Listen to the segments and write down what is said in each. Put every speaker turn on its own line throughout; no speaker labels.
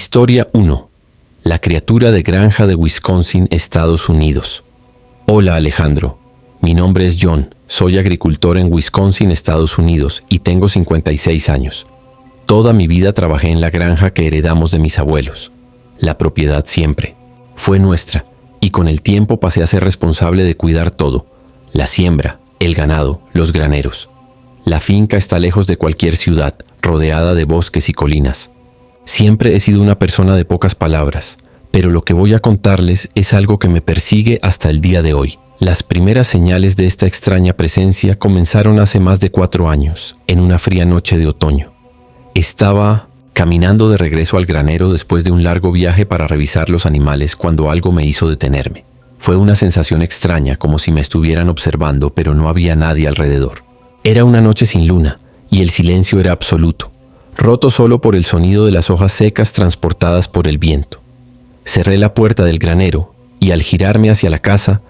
Historia 1. La criatura de granja de Wisconsin, Estados Unidos. Hola Alejandro, mi nombre es John, soy agricultor en Wisconsin, Estados Unidos y tengo 56 años. Toda mi vida trabajé en la granja que heredamos de mis abuelos. La propiedad siempre fue nuestra y con el tiempo pasé a ser responsable de cuidar todo: la siembra, el ganado, los graneros. La finca está lejos de cualquier ciudad, rodeada de bosques y colinas. Siempre he sido una persona de pocas palabras, pero lo que voy a contarles es algo que me persigue hasta el día de hoy. Las primeras señales de esta extraña presencia comenzaron hace más de 4 años, en una fría noche de otoño. Estaba caminando de regreso al granero después de un largo viaje para revisar los animales cuando algo me hizo detenerme. Fue una sensación extraña, como si me estuvieran observando, pero no había nadie alrededor. Era una noche sin luna, y el silencio era absoluto, roto solo por el sonido de las hojas secas transportadas por el viento. Cerré la puerta del granero, y al girarme hacia la casa,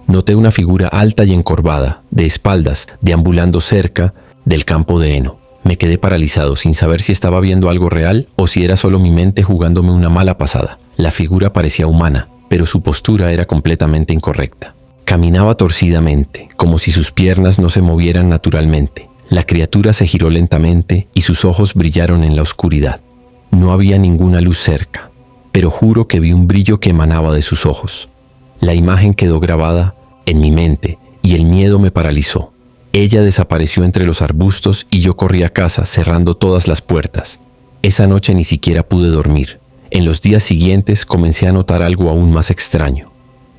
noté una figura alta y encorvada, de espaldas, deambulando cerca del campo de heno. Me quedé paralizado, sin saber si estaba viendo algo real o si era solo mi mente jugándome una mala pasada. La figura parecía humana, pero su postura era completamente incorrecta. Caminaba torcidamente, como si sus piernas no se movieran naturalmente. La criatura se giró lentamente y sus ojos brillaron en la oscuridad. No había ninguna luz cerca, pero juro que vi un brillo que emanaba de sus ojos. La imagen quedó grabada en mi mente y el miedo me paralizó. Ella desapareció entre los arbustos y yo corrí a casa cerrando todas las puertas. Esa noche ni siquiera pude dormir. En los días siguientes comencé a notar algo aún más extraño.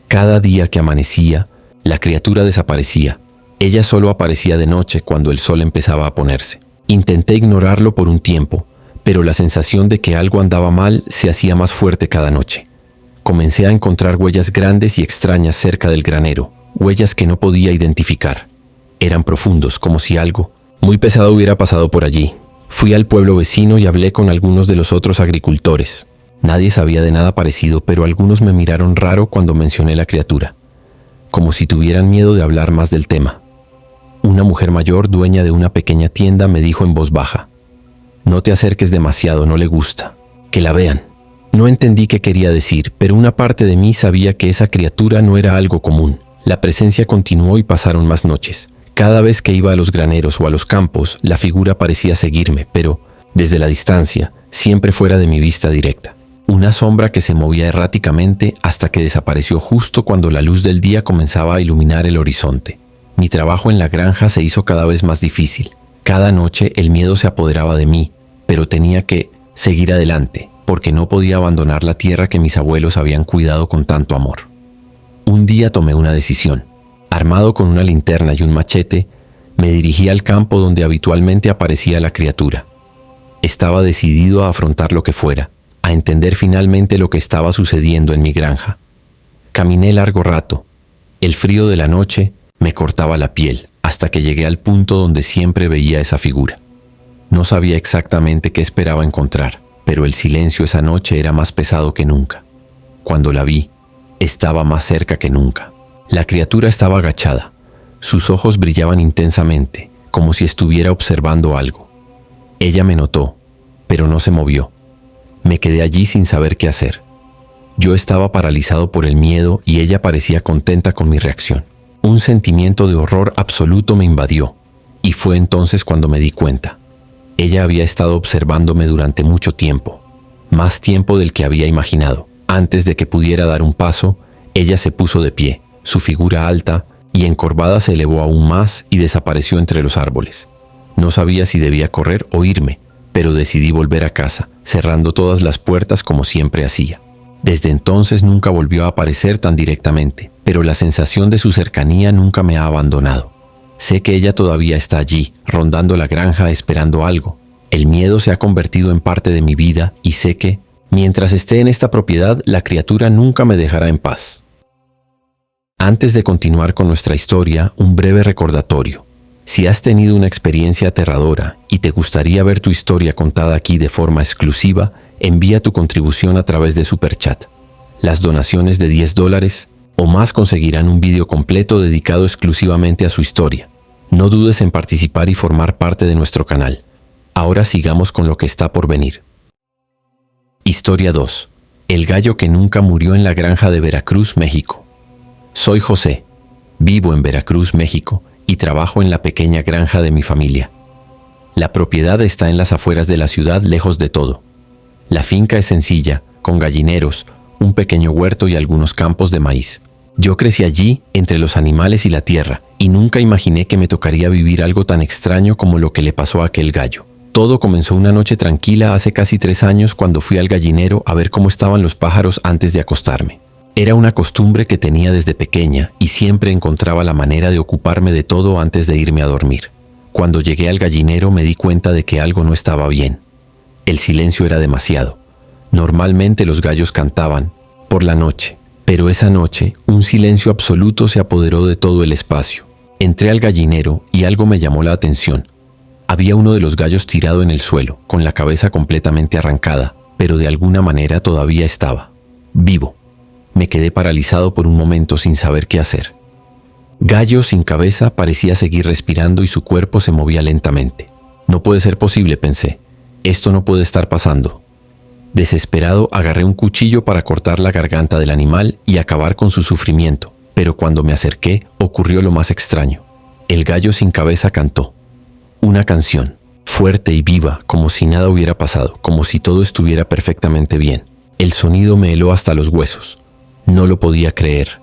Cada día que amanecía, la criatura desaparecía. Ella solo aparecía de noche cuando el sol empezaba a ponerse. Intenté ignorarlo por un tiempo, pero la sensación de que algo andaba mal se hacía más fuerte cada noche. Comencé a encontrar huellas grandes y extrañas cerca del granero, huellas que no podía identificar. Eran profundos, como si algo muy pesado hubiera pasado por allí. Fui al pueblo vecino y hablé con algunos de los otros agricultores. Nadie sabía de nada parecido, pero algunos me miraron raro cuando mencioné la criatura, como si tuvieran miedo de hablar más del tema. Una mujer mayor, dueña de una pequeña tienda, me dijo en voz baja: «No te acerques demasiado, no le gusta. Que la vean». No entendí qué quería decir, pero una parte de mí sabía que esa criatura no era algo común. La presencia continuó y pasaron más noches. Cada vez que iba a los graneros o a los campos, la figura parecía seguirme, pero desde la distancia, siempre fuera de mi vista directa. Una sombra que se movía erráticamente hasta que desapareció justo cuando la luz del día comenzaba a iluminar el horizonte. Mi trabajo en la granja se hizo cada vez más difícil. Cada noche el miedo se apoderaba de mí, pero tenía que seguir adelante, porque no podía abandonar la tierra que mis abuelos habían cuidado con tanto amor. Un día tomé una decisión. Armado con una linterna y un machete, me dirigí al campo donde habitualmente aparecía la criatura. Estaba decidido a afrontar lo que fuera, a entender finalmente lo que estaba sucediendo en mi granja. Caminé largo rato. El frío de la noche me cortaba la piel hasta que llegué al punto donde siempre veía esa figura. No sabía exactamente qué esperaba encontrar, pero el silencio esa noche era más pesado que nunca. Cuando la vi, estaba más cerca que nunca. La criatura estaba agachada. Sus ojos brillaban intensamente, como si estuviera observando algo. Ella me notó, pero no se movió. Me quedé allí sin saber qué hacer. Yo estaba paralizado por el miedo y ella parecía contenta con mi reacción. Un sentimiento de horror absoluto me invadió, y fue entonces cuando me di cuenta. Ella había estado observándome durante mucho tiempo, más tiempo del que había imaginado. Antes de que pudiera dar un paso, ella se puso de pie. Su figura alta y encorvada se elevó aún más y desapareció entre los árboles. No sabía si debía correr o irme, pero decidí volver a casa, cerrando todas las puertas como siempre hacía. Desde entonces nunca volvió a aparecer tan directamente, pero la sensación de su cercanía nunca me ha abandonado. Sé que ella todavía está allí, rondando la granja esperando algo. El miedo se ha convertido en parte de mi vida y sé que, mientras esté en esta propiedad, la criatura nunca me dejará en paz. Antes de continuar con nuestra historia, un breve recordatorio. Si has tenido una experiencia aterradora y te gustaría ver tu historia contada aquí de forma exclusiva, envía tu contribución a través de Superchat. Las donaciones de $10 o más conseguirán un vídeo completo dedicado exclusivamente a su historia. No dudes en participar y formar parte de nuestro canal. Ahora sigamos con lo que está por venir. Historia 2. El gallo que nunca murió en la granja de Veracruz, México. Soy José. Vivo en Veracruz, México, y trabajo en la pequeña granja de mi familia. La propiedad está en las afueras de la ciudad, lejos de todo. La finca es sencilla, con gallineros, un pequeño huerto y algunos campos de maíz. Yo crecí allí, entre los animales y la tierra, y nunca imaginé que me tocaría vivir algo tan extraño como lo que le pasó a aquel gallo. Todo comenzó una noche tranquila hace casi 3 años cuando fui al gallinero a ver cómo estaban los pájaros antes de acostarme. Era una costumbre que tenía desde pequeña y siempre encontraba la manera de ocuparme de todo antes de irme a dormir. Cuando llegué al gallinero me di cuenta de que algo no estaba bien. El silencio era demasiado. Normalmente los gallos cantaban por la noche, pero esa noche un silencio absoluto se apoderó de todo el espacio. Entré al gallinero y algo me llamó la atención. Había uno de los gallos tirado en el suelo, con la cabeza completamente arrancada, pero de alguna manera todavía estaba vivo. Me quedé paralizado por un momento sin saber qué hacer. Gallo sin cabeza parecía seguir respirando y su cuerpo se movía lentamente. No puede ser posible, pensé. Esto no puede estar pasando. Desesperado, agarré un cuchillo para cortar la garganta del animal y acabar con su sufrimiento, pero cuando me acerqué, ocurrió lo más extraño. El gallo sin cabeza cantó. Una canción, fuerte y viva, como si nada hubiera pasado, como si todo estuviera perfectamente bien. El sonido me heló hasta los huesos. No lo podía creer.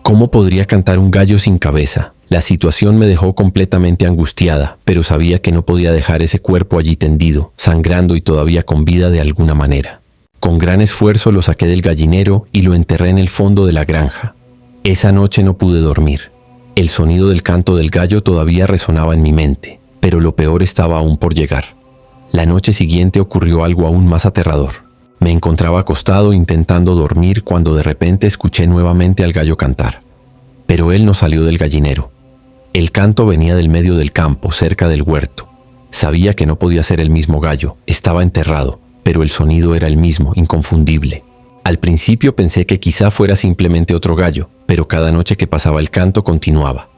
¿Cómo podría cantar un gallo sin cabeza? La situación me dejó completamente angustiada, pero sabía que no podía dejar ese cuerpo allí tendido, sangrando y todavía con vida de alguna manera. Con gran esfuerzo lo saqué del gallinero y lo enterré en el fondo de la granja. Esa noche no pude dormir. El sonido del canto del gallo todavía resonaba en mi mente, pero lo peor estaba aún por llegar. La noche siguiente ocurrió algo aún más aterrador. Me encontraba acostado intentando dormir cuando de repente escuché nuevamente al gallo cantar. Pero él no salió del gallinero. El canto venía del medio del campo, cerca del huerto. Sabía que no podía ser el mismo gallo, estaba enterrado, pero el sonido era el mismo, inconfundible. Al principio pensé que quizá fuera simplemente otro gallo, pero cada noche que pasaba el canto continuaba.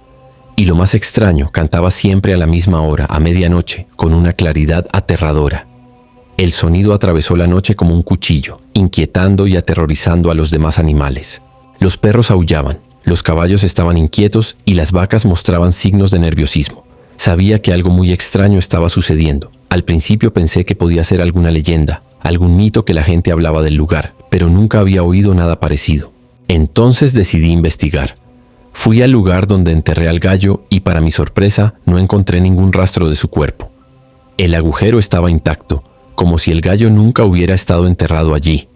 Y lo más extraño, cantaba siempre a la misma hora, a medianoche, con una claridad aterradora. El sonido atravesó la noche como un cuchillo, inquietando y aterrorizando a los demás animales. Los perros aullaban, los caballos estaban inquietos y las vacas mostraban signos de nerviosismo. Sabía que algo muy extraño estaba sucediendo. Al principio pensé que podía ser alguna leyenda, algún mito que la gente hablaba del lugar, pero nunca había oído nada parecido. Entonces decidí investigar. Fui al lugar donde enterré al gallo y, para mi sorpresa, no encontré ningún rastro de su cuerpo. El agujero estaba intacto, como si el gallo nunca hubiera estado enterrado allí.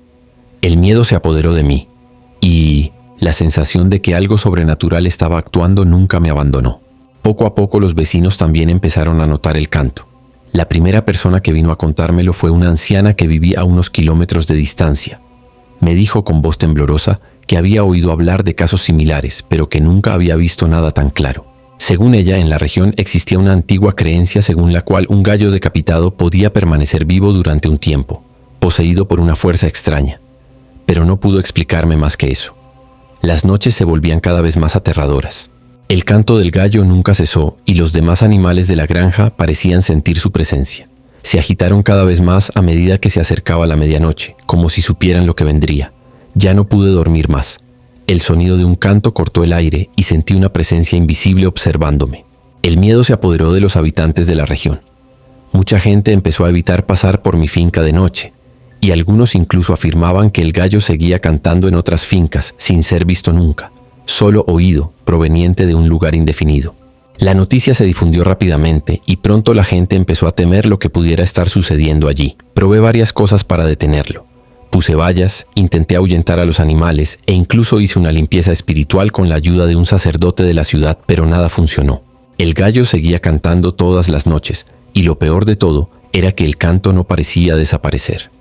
El miedo se apoderó de mí, y la sensación de que algo sobrenatural estaba actuando nunca me abandonó. Poco a poco los vecinos también empezaron a notar el canto. La primera persona que vino a contármelo fue una anciana que vivía a unos kilómetros de distancia. Me dijo con voz temblorosa que había oído hablar de casos similares, pero que nunca había visto nada tan claro. Según ella, en la región existía una antigua creencia según la cual un gallo decapitado podía permanecer vivo durante un tiempo, poseído por una fuerza extraña. Pero no pudo explicarme más que eso. Las noches se volvían cada vez más aterradoras. El canto del gallo nunca cesó y los demás animales de la granja parecían sentir su presencia. Se agitaron cada vez más a medida que se acercaba la medianoche, como si supieran lo que vendría. Ya no pude dormir más. El sonido de un canto cortó el aire y sentí una presencia invisible observándome. El miedo se apoderó de los habitantes de la región. Mucha gente empezó a evitar pasar por mi finca de noche, y algunos incluso afirmaban que el gallo seguía cantando en otras fincas sin ser visto nunca, solo oído, proveniente de un lugar indefinido. La noticia se difundió rápidamente y pronto la gente empezó a temer lo que pudiera estar sucediendo allí. Probé varias cosas para detenerlo. Puse vallas, intenté ahuyentar a los animales e incluso hice una limpieza espiritual con la ayuda de un sacerdote de la ciudad, pero nada funcionó. El gallo seguía cantando todas las noches, y lo peor de todo era que el canto no parecía desaparecer.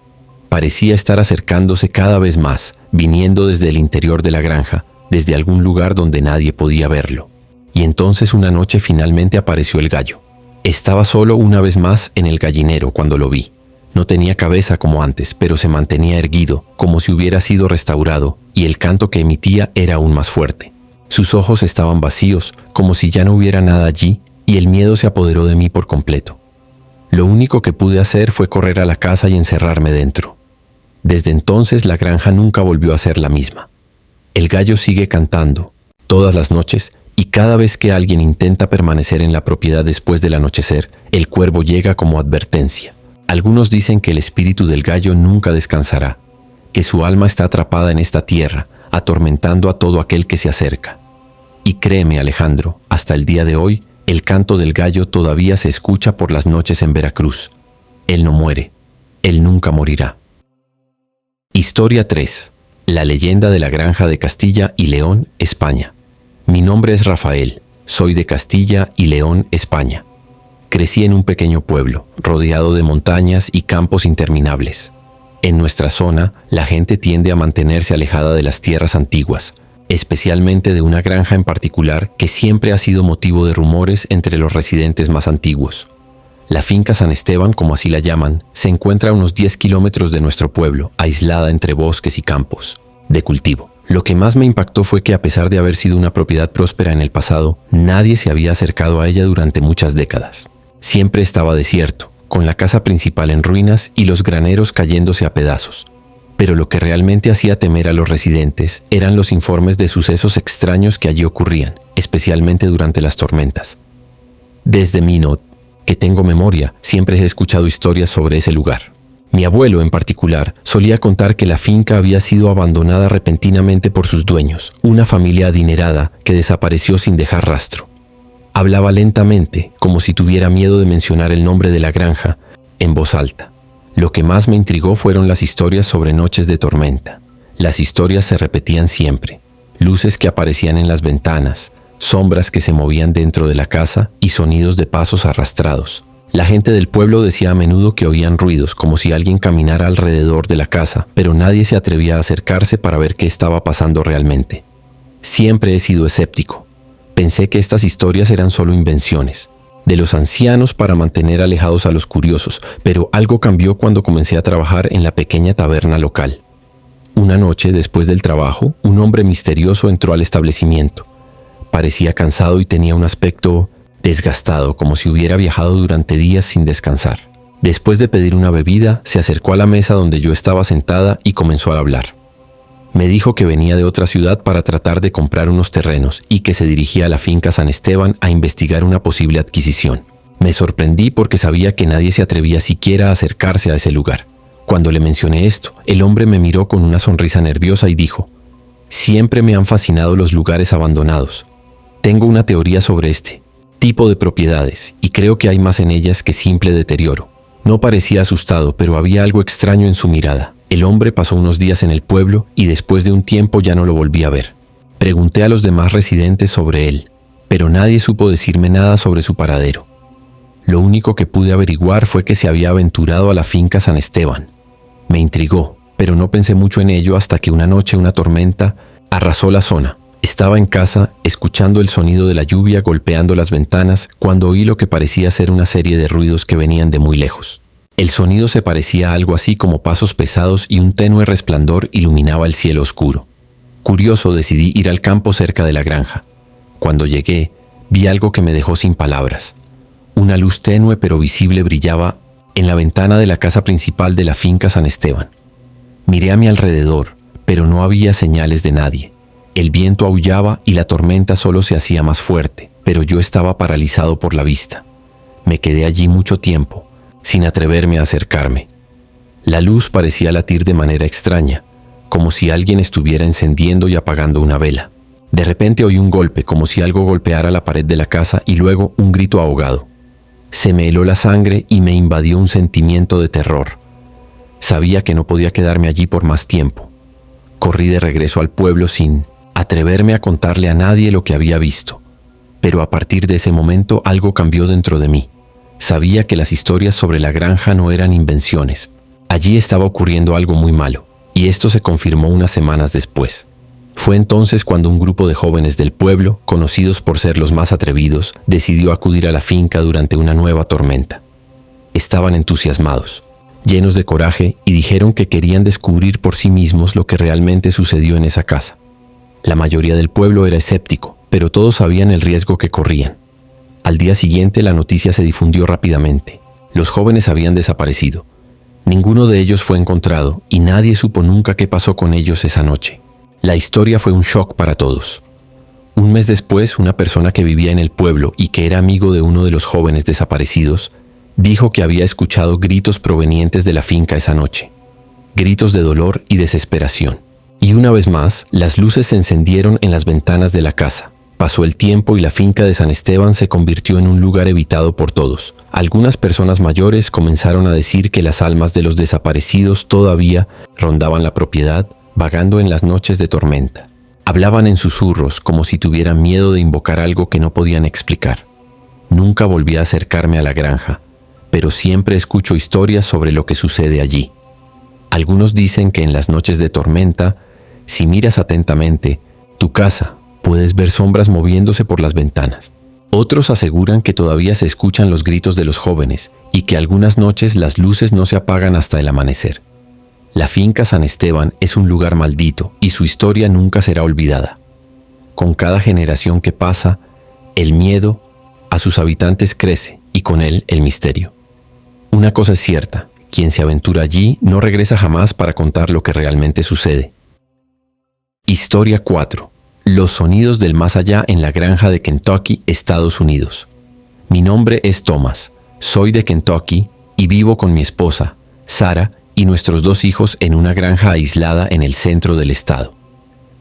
Parecía estar acercándose cada vez más, viniendo desde el interior de la granja, desde algún lugar donde nadie podía verlo. Y entonces una noche finalmente apareció el gallo. Estaba solo una vez más en el gallinero cuando lo vi. No tenía cabeza como antes, pero se mantenía erguido, como si hubiera sido restaurado, y el canto que emitía era aún más fuerte. Sus ojos estaban vacíos, como si ya no hubiera nada allí, y el miedo se apoderó de mí por completo. Lo único que pude hacer fue correr a la casa y encerrarme dentro. Desde entonces la granja nunca volvió a ser la misma. El gallo sigue cantando, todas las noches, y cada vez que alguien intenta permanecer en la propiedad después del anochecer, el cuervo llega como advertencia. Algunos dicen que el espíritu del gallo nunca descansará, que su alma está atrapada en esta tierra, atormentando a todo aquel que se acerca. Y créeme, Alejandro, hasta el día de hoy, el canto del gallo todavía se escucha por las noches en Veracruz. Él no muere, él nunca morirá. Historia 3. La leyenda de la granja de Castilla y León, España. Mi nombre es Rafael, soy de Castilla y León, España. Crecí en un pequeño pueblo, rodeado de montañas y campos interminables. En nuestra zona, la gente tiende a mantenerse alejada de las tierras antiguas, especialmente de una granja en particular que siempre ha sido motivo de rumores entre los residentes más antiguos. La finca San Esteban, como así la llaman, se encuentra a unos 10 kilómetros de nuestro pueblo, aislada entre bosques y campos de cultivo. Lo que más me impactó fue que a pesar de haber sido una propiedad próspera en el pasado, nadie se había acercado a ella durante muchas décadas. Siempre estaba desierto, con la casa principal en ruinas y los graneros cayéndose a pedazos. Pero lo que realmente hacía temer a los residentes eran los informes de sucesos extraños que allí ocurrían, especialmente durante las tormentas. Desde Minot, que tengo memoria, siempre he escuchado historias sobre ese lugar. Mi abuelo, en particular, solía contar que la finca había sido abandonada repentinamente por sus dueños, una familia adinerada que desapareció sin dejar rastro. Hablaba lentamente, como si tuviera miedo de mencionar el nombre de la granja, en voz alta. Lo que más me intrigó fueron las historias sobre noches de tormenta. Las historias se repetían siempre. Luces que aparecían en las ventanas, sombras que se movían dentro de la casa y sonidos de pasos arrastrados. La gente del pueblo decía a menudo que oían ruidos, como si alguien caminara alrededor de la casa, pero nadie se atrevía a acercarse para ver qué estaba pasando realmente. Siempre he sido escéptico. Pensé que estas historias eran solo invenciones de los ancianos para mantener alejados a los curiosos, pero algo cambió cuando comencé a trabajar en la pequeña taberna local. Una noche, después del trabajo, un hombre misterioso entró al establecimiento. Parecía cansado y tenía un aspecto desgastado, como si hubiera viajado durante días sin descansar. Después de pedir una bebida, se acercó a la mesa donde yo estaba sentada y comenzó a hablar. Me dijo que venía de otra ciudad para tratar de comprar unos terrenos y que se dirigía a la finca San Esteban a investigar una posible adquisición. Me sorprendí porque sabía que nadie se atrevía siquiera a acercarse a ese lugar. Cuando le mencioné esto, el hombre me miró con una sonrisa nerviosa y dijo: «Siempre me han fascinado los lugares abandonados. Tengo una teoría sobre este tipo de propiedades y creo que hay más en ellas que simple deterioro». No parecía asustado, pero había algo extraño en su mirada. El hombre pasó unos días en el pueblo y después de un tiempo ya no lo volví a ver. Pregunté a los demás residentes sobre él, pero nadie supo decirme nada sobre su paradero. Lo único que pude averiguar fue que se había aventurado a la finca San Esteban. Me intrigó, pero no pensé mucho en ello hasta que una noche una tormenta arrasó la zona. Estaba en casa, escuchando el sonido de la lluvia golpeando las ventanas, cuando oí lo que parecía ser una serie de ruidos que venían de muy lejos. El sonido se parecía a algo así como pasos pesados y un tenue resplandor iluminaba el cielo oscuro. Curioso, decidí ir al campo cerca de la granja. Cuando llegué, vi algo que me dejó sin palabras. Una luz tenue pero visible brillaba en la ventana de la casa principal de la finca San Esteban. Miré a mi alrededor, pero no había señales de nadie. El viento aullaba y la tormenta solo se hacía más fuerte, pero yo estaba paralizado por la vista. Me quedé allí mucho tiempo, sin atreverme a acercarme. La luz parecía latir de manera extraña, como si alguien estuviera encendiendo y apagando una vela. De repente oí un golpe, como si algo golpeara la pared de la casa, y luego un grito ahogado. Se me heló la sangre y me invadió un sentimiento de terror. Sabía que no podía quedarme allí por más tiempo. Corrí de regreso al pueblo sin atreverme a contarle a nadie lo que había visto. Pero a partir de ese momento algo cambió dentro de mí. Sabía que las historias sobre la granja no eran invenciones. Allí estaba ocurriendo algo muy malo, y esto se confirmó unas semanas después. Fue entonces cuando un grupo de jóvenes del pueblo, conocidos por ser los más atrevidos, decidió acudir a la finca durante una nueva tormenta. Estaban entusiasmados, llenos de coraje, y dijeron que querían descubrir por sí mismos lo que realmente sucedió en esa casa. La mayoría del pueblo era escéptico, pero todos sabían el riesgo que corrían. Al día siguiente la noticia se difundió rápidamente. Los jóvenes habían desaparecido. Ninguno de ellos fue encontrado y nadie supo nunca qué pasó con ellos esa noche. La historia fue un shock para todos. Un mes después, una persona que vivía en el pueblo y que era amigo de uno de los jóvenes desaparecidos, dijo que había escuchado gritos provenientes de la finca esa noche. Gritos de dolor y desesperación. Y una vez más, las luces se encendieron en las ventanas de la casa. Pasó el tiempo y la finca de San Esteban se convirtió en un lugar evitado por todos. Algunas personas mayores comenzaron a decir que las almas de los desaparecidos todavía rondaban la propiedad, vagando en las noches de tormenta. Hablaban en susurros como si tuvieran miedo de invocar algo que no podían explicar. Nunca volví a acercarme a la granja, pero siempre escucho historias sobre lo que sucede allí. Algunos dicen que en las noches de tormenta, si miras atentamente tu casa, puedes ver sombras moviéndose por las ventanas. Otros aseguran que todavía se escuchan los gritos de los jóvenes y que algunas noches las luces no se apagan hasta el amanecer. La finca San Esteban es un lugar maldito y su historia nunca será olvidada. Con cada generación que pasa, el miedo a sus habitantes crece y con él el misterio. Una cosa es cierta, quien se aventura allí no regresa jamás para contar lo que realmente sucede. Historia 4. Los sonidos del más allá en la granja de Kentucky, Estados Unidos. Mi nombre es Thomas, soy de Kentucky y vivo con mi esposa, Sarah, y nuestros 2 hijos en una granja aislada en el centro del estado.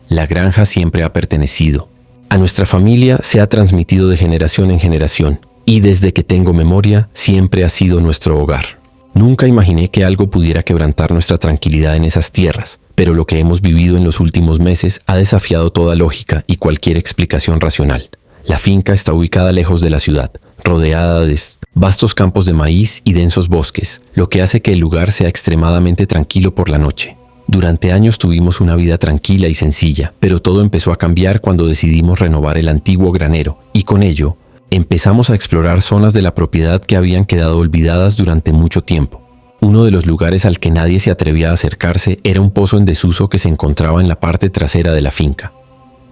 La granja siempre ha pertenecido a nuestra familia, se ha transmitido de generación en generación y desde que tengo memoria siempre ha sido nuestro hogar. Nunca imaginé que algo pudiera quebrantar nuestra tranquilidad en esas tierras, pero lo que hemos vivido en los últimos meses ha desafiado toda lógica y cualquier explicación racional. La finca está ubicada lejos de la ciudad, rodeada de vastos campos de maíz y densos bosques, lo que hace que el lugar sea extremadamente tranquilo por la noche. Durante años tuvimos una vida tranquila y sencilla, pero todo empezó a cambiar cuando decidimos renovar el antiguo granero, y con ello, empezamos a explorar zonas de la propiedad que habían quedado olvidadas durante mucho tiempo. Uno de los lugares al que nadie se atrevía a acercarse era un pozo en desuso que se encontraba en la parte trasera de la finca.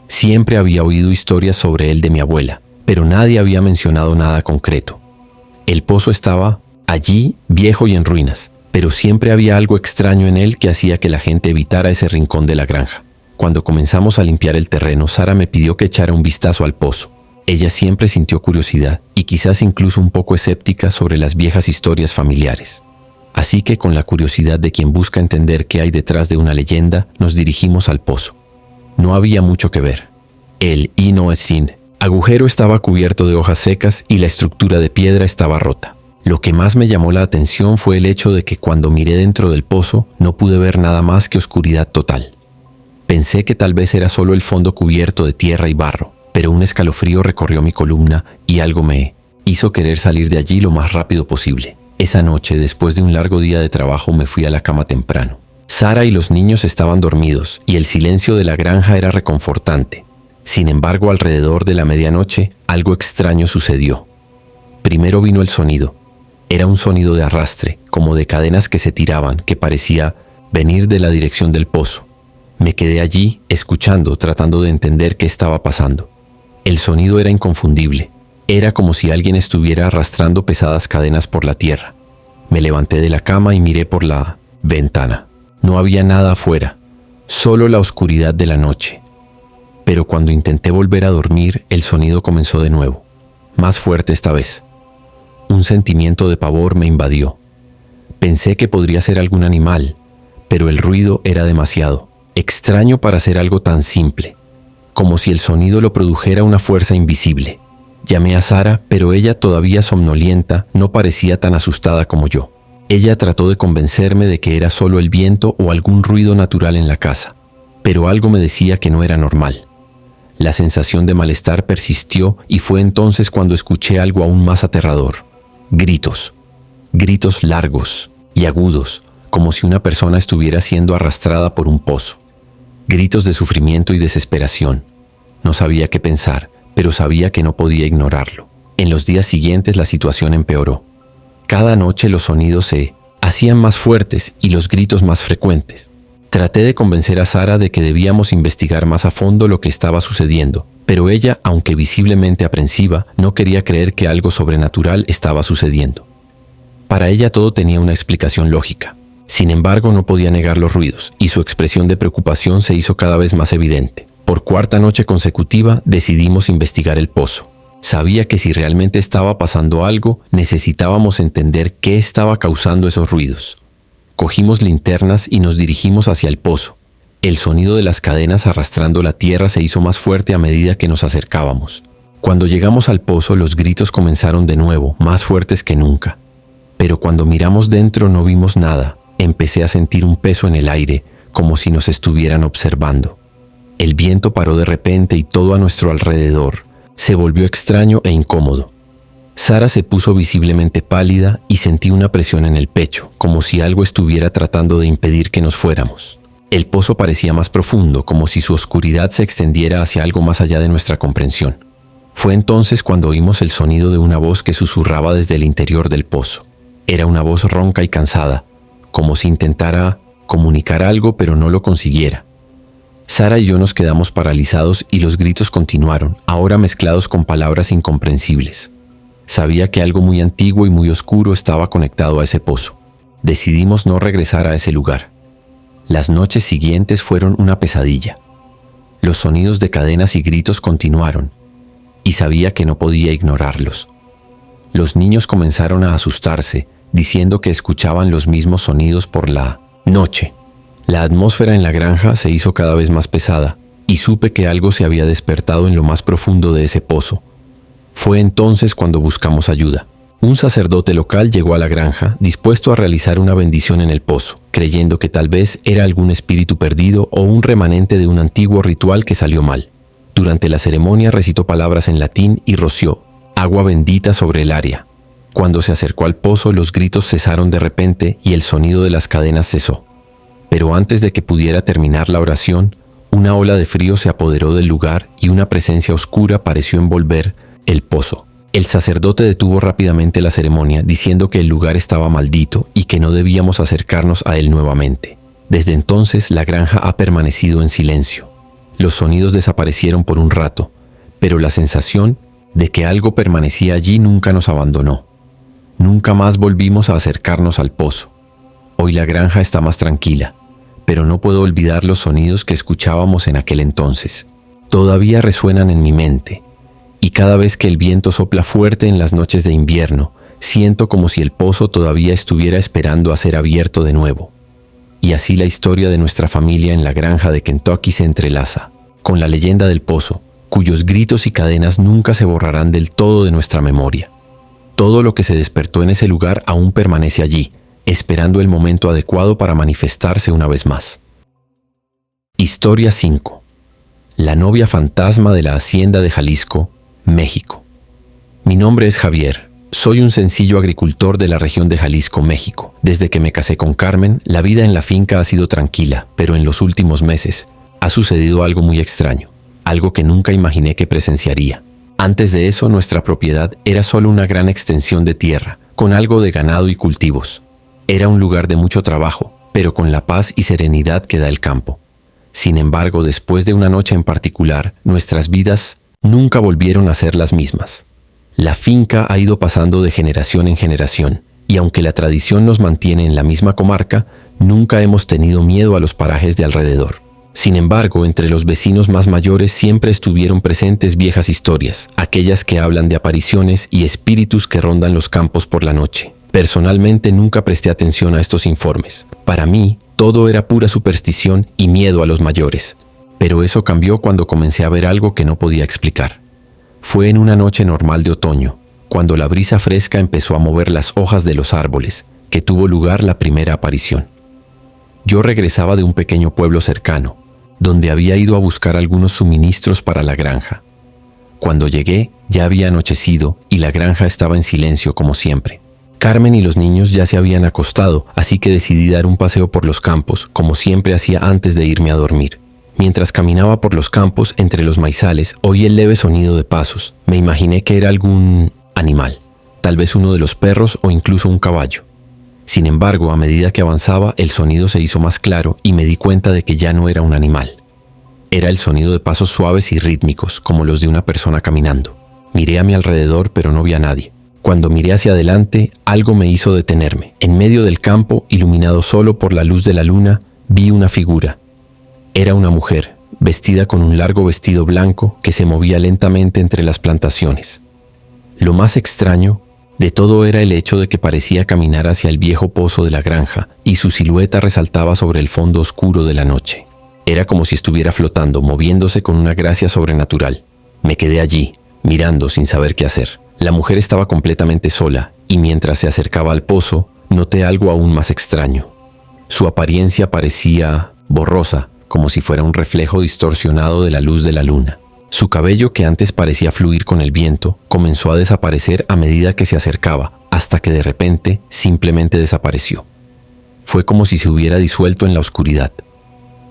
Siempre había oído historias sobre él de mi abuela, pero nadie había mencionado nada concreto. El pozo estaba allí, viejo y en ruinas, pero siempre había algo extraño en él que hacía que la gente evitara ese rincón de la granja. Cuando comenzamos a limpiar el terreno, Sara me pidió que echara un vistazo al pozo. Ella siempre sintió curiosidad y quizás incluso un poco escéptica sobre las viejas historias familiares. Así que con la curiosidad de quien busca entender qué hay detrás de una leyenda, nos dirigimos al pozo. No había mucho que ver. El agujero estaba cubierto de hojas secas y la estructura de piedra estaba rota. Lo que más me llamó la atención fue el hecho de que cuando miré dentro del pozo no pude ver nada más que oscuridad total. Pensé que tal vez era solo el fondo cubierto de tierra y barro, pero un escalofrío recorrió mi columna y algo me hizo querer salir de allí lo más rápido posible. Esa noche, después de un largo día de trabajo, me fui a la cama temprano. Sara y los niños estaban dormidos y el silencio de la granja era reconfortante. Sin embargo, alrededor de la medianoche, algo extraño sucedió. Primero vino el sonido. Era un sonido de arrastre, como de cadenas que se tiraban, que parecía venir de la dirección del pozo. Me quedé allí, escuchando, tratando de entender qué estaba pasando. El sonido era inconfundible. Era como si alguien estuviera arrastrando pesadas cadenas por la tierra. Me levanté de la cama y miré por la ventana. No había nada afuera, solo la oscuridad de la noche. Pero cuando intenté volver a dormir, el sonido comenzó de nuevo, más fuerte esta vez. Un sentimiento de pavor me invadió. Pensé que podría ser algún animal, pero el ruido era demasiado extraño para ser algo tan simple, como si el sonido lo produjera una fuerza invisible. Llamé a Sara, pero ella, todavía somnolienta, no parecía tan asustada como yo. Ella trató de convencerme de que era solo el viento o algún ruido natural en la casa, pero algo me decía que no era normal. La sensación de malestar persistió y fue entonces cuando escuché algo aún más aterrador. Gritos. Gritos largos y agudos, como si una persona estuviera siendo arrastrada por un pozo. Gritos de sufrimiento y desesperación. No sabía qué pensar, pero sabía que no podía ignorarlo. En los días siguientes la situación empeoró. Cada noche los sonidos se hacían más fuertes y los gritos más frecuentes. Traté de convencer a Sara de que debíamos investigar más a fondo lo que estaba sucediendo, pero ella, aunque visiblemente aprensiva, no quería creer que algo sobrenatural estaba sucediendo. Para ella todo tenía una explicación lógica. Sin embargo, no podía negar los ruidos, y su expresión de preocupación se hizo cada vez más evidente. Por cuarta noche consecutiva, decidimos investigar el pozo. Sabía que si realmente estaba pasando algo, necesitábamos entender qué estaba causando esos ruidos. Cogimos linternas y nos dirigimos hacia el pozo. El sonido de las cadenas arrastrando la tierra se hizo más fuerte a medida que nos acercábamos. Cuando llegamos al pozo, los gritos comenzaron de nuevo, más fuertes que nunca. Pero cuando miramos dentro no vimos nada. Empecé a sentir un peso en el aire, como si nos estuvieran observando. El viento paró de repente y todo a nuestro alrededor se volvió extraño e incómodo. Sara se puso visiblemente pálida y sentí una presión en el pecho, como si algo estuviera tratando de impedir que nos fuéramos. El pozo parecía más profundo, como si su oscuridad se extendiera hacia algo más allá de nuestra comprensión. Fue entonces cuando oímos el sonido de una voz que susurraba desde el interior del pozo. Era una voz ronca y cansada, como si intentara comunicar algo pero no lo consiguiera. Sara y yo nos quedamos paralizados y los gritos continuaron, ahora mezclados con palabras incomprensibles. Sabía que algo muy antiguo y muy oscuro estaba conectado a ese pozo. Decidimos no regresar a ese lugar. Las noches siguientes fueron una pesadilla. Los sonidos de cadenas y gritos continuaron, y sabía que no podía ignorarlos. Los niños comenzaron a asustarse, diciendo que escuchaban los mismos sonidos por la noche. La atmósfera en la granja se hizo cada vez más pesada, y supe que algo se había despertado en lo más profundo de ese pozo. Fue entonces cuando buscamos ayuda. Un sacerdote local llegó a la granja, dispuesto a realizar una bendición en el pozo, creyendo que tal vez era algún espíritu perdido o un remanente de un antiguo ritual que salió mal. Durante la ceremonia recitó palabras en latín y roció agua bendita sobre el área. Cuando se acercó al pozo, los gritos cesaron de repente y el sonido de las cadenas cesó. Pero antes de que pudiera terminar la oración, una ola de frío se apoderó del lugar y una presencia oscura pareció envolver el pozo. El sacerdote detuvo rápidamente la ceremonia, diciendo que el lugar estaba maldito y que no debíamos acercarnos a él nuevamente. Desde entonces, la granja ha permanecido en silencio. Los sonidos desaparecieron por un rato, pero la sensación de que algo permanecía allí nunca nos abandonó. Nunca más volvimos a acercarnos al pozo. Hoy la granja está más tranquila, pero no puedo olvidar los sonidos que escuchábamos en aquel entonces. Todavía resuenan en mi mente, y cada vez que el viento sopla fuerte en las noches de invierno, siento como si el pozo todavía estuviera esperando a ser abierto de nuevo. Y así la historia de nuestra familia en la granja de Kentucky se entrelaza con la leyenda del pozo, cuyos gritos y cadenas nunca se borrarán del todo de nuestra memoria. Todo lo que se despertó en ese lugar aún permanece allí, esperando el momento adecuado para manifestarse una vez más. Historia 5. La novia fantasma de la hacienda de Jalisco, México. Mi nombre es Javier. Soy un sencillo agricultor de la región de Jalisco, México. Desde que me casé con Carmen, la vida en la finca ha sido tranquila, pero en los últimos meses ha sucedido algo muy extraño, algo que nunca imaginé que presenciaría. Antes de eso, nuestra propiedad era solo una gran extensión de tierra, con algo de ganado y cultivos. Era un lugar de mucho trabajo, pero con la paz y serenidad que da el campo. Sin embargo, después de una noche en particular, nuestras vidas nunca volvieron a ser las mismas. La finca ha ido pasando de generación en generación, y aunque la tradición nos mantiene en la misma comarca, nunca hemos tenido miedo a los parajes de alrededor. Sin embargo, entre los vecinos más mayores siempre estuvieron presentes viejas historias, aquellas que hablan de apariciones y espíritus que rondan los campos por la noche. Personalmente nunca presté atención a estos informes. Para mí, todo era pura superstición y miedo a los mayores. Pero eso cambió cuando comencé a ver algo que no podía explicar. Fue en una noche normal de otoño, cuando la brisa fresca empezó a mover las hojas de los árboles, que tuvo lugar la primera aparición. Yo regresaba de un pequeño pueblo cercano, donde había ido a buscar algunos suministros para la granja. Cuando llegué, ya había anochecido y la granja estaba en silencio como siempre. Carmen y los niños ya se habían acostado, así que decidí dar un paseo por los campos, como siempre hacía antes de irme a dormir. Mientras caminaba por los campos entre los maizales, oí el leve sonido de pasos. Me imaginé que era algún animal, tal vez uno de los perros o incluso un caballo. Sin embargo, a medida que avanzaba, el sonido se hizo más claro y me di cuenta de que ya no era un animal. Era el sonido de pasos suaves y rítmicos, como los de una persona caminando. Miré a mi alrededor, pero no vi a nadie. Cuando miré hacia adelante, algo me hizo detenerme. En medio del campo, iluminado solo por la luz de la luna, vi una figura. Era una mujer, vestida con un largo vestido blanco que se movía lentamente entre las plantaciones. Lo más extraño de todo era el hecho de que parecía caminar hacia el viejo pozo de la granja y su silueta resaltaba sobre el fondo oscuro de la noche. Era como si estuviera flotando, moviéndose con una gracia sobrenatural. Me quedé allí, mirando sin saber qué hacer. La mujer estaba completamente sola y mientras se acercaba al pozo, noté algo aún más extraño. Su apariencia parecía borrosa, como si fuera un reflejo distorsionado de la luz de la luna. Su cabello, que antes parecía fluir con el viento, comenzó a desaparecer a medida que se acercaba, hasta que de repente simplemente desapareció. Fue como si se hubiera disuelto en la oscuridad.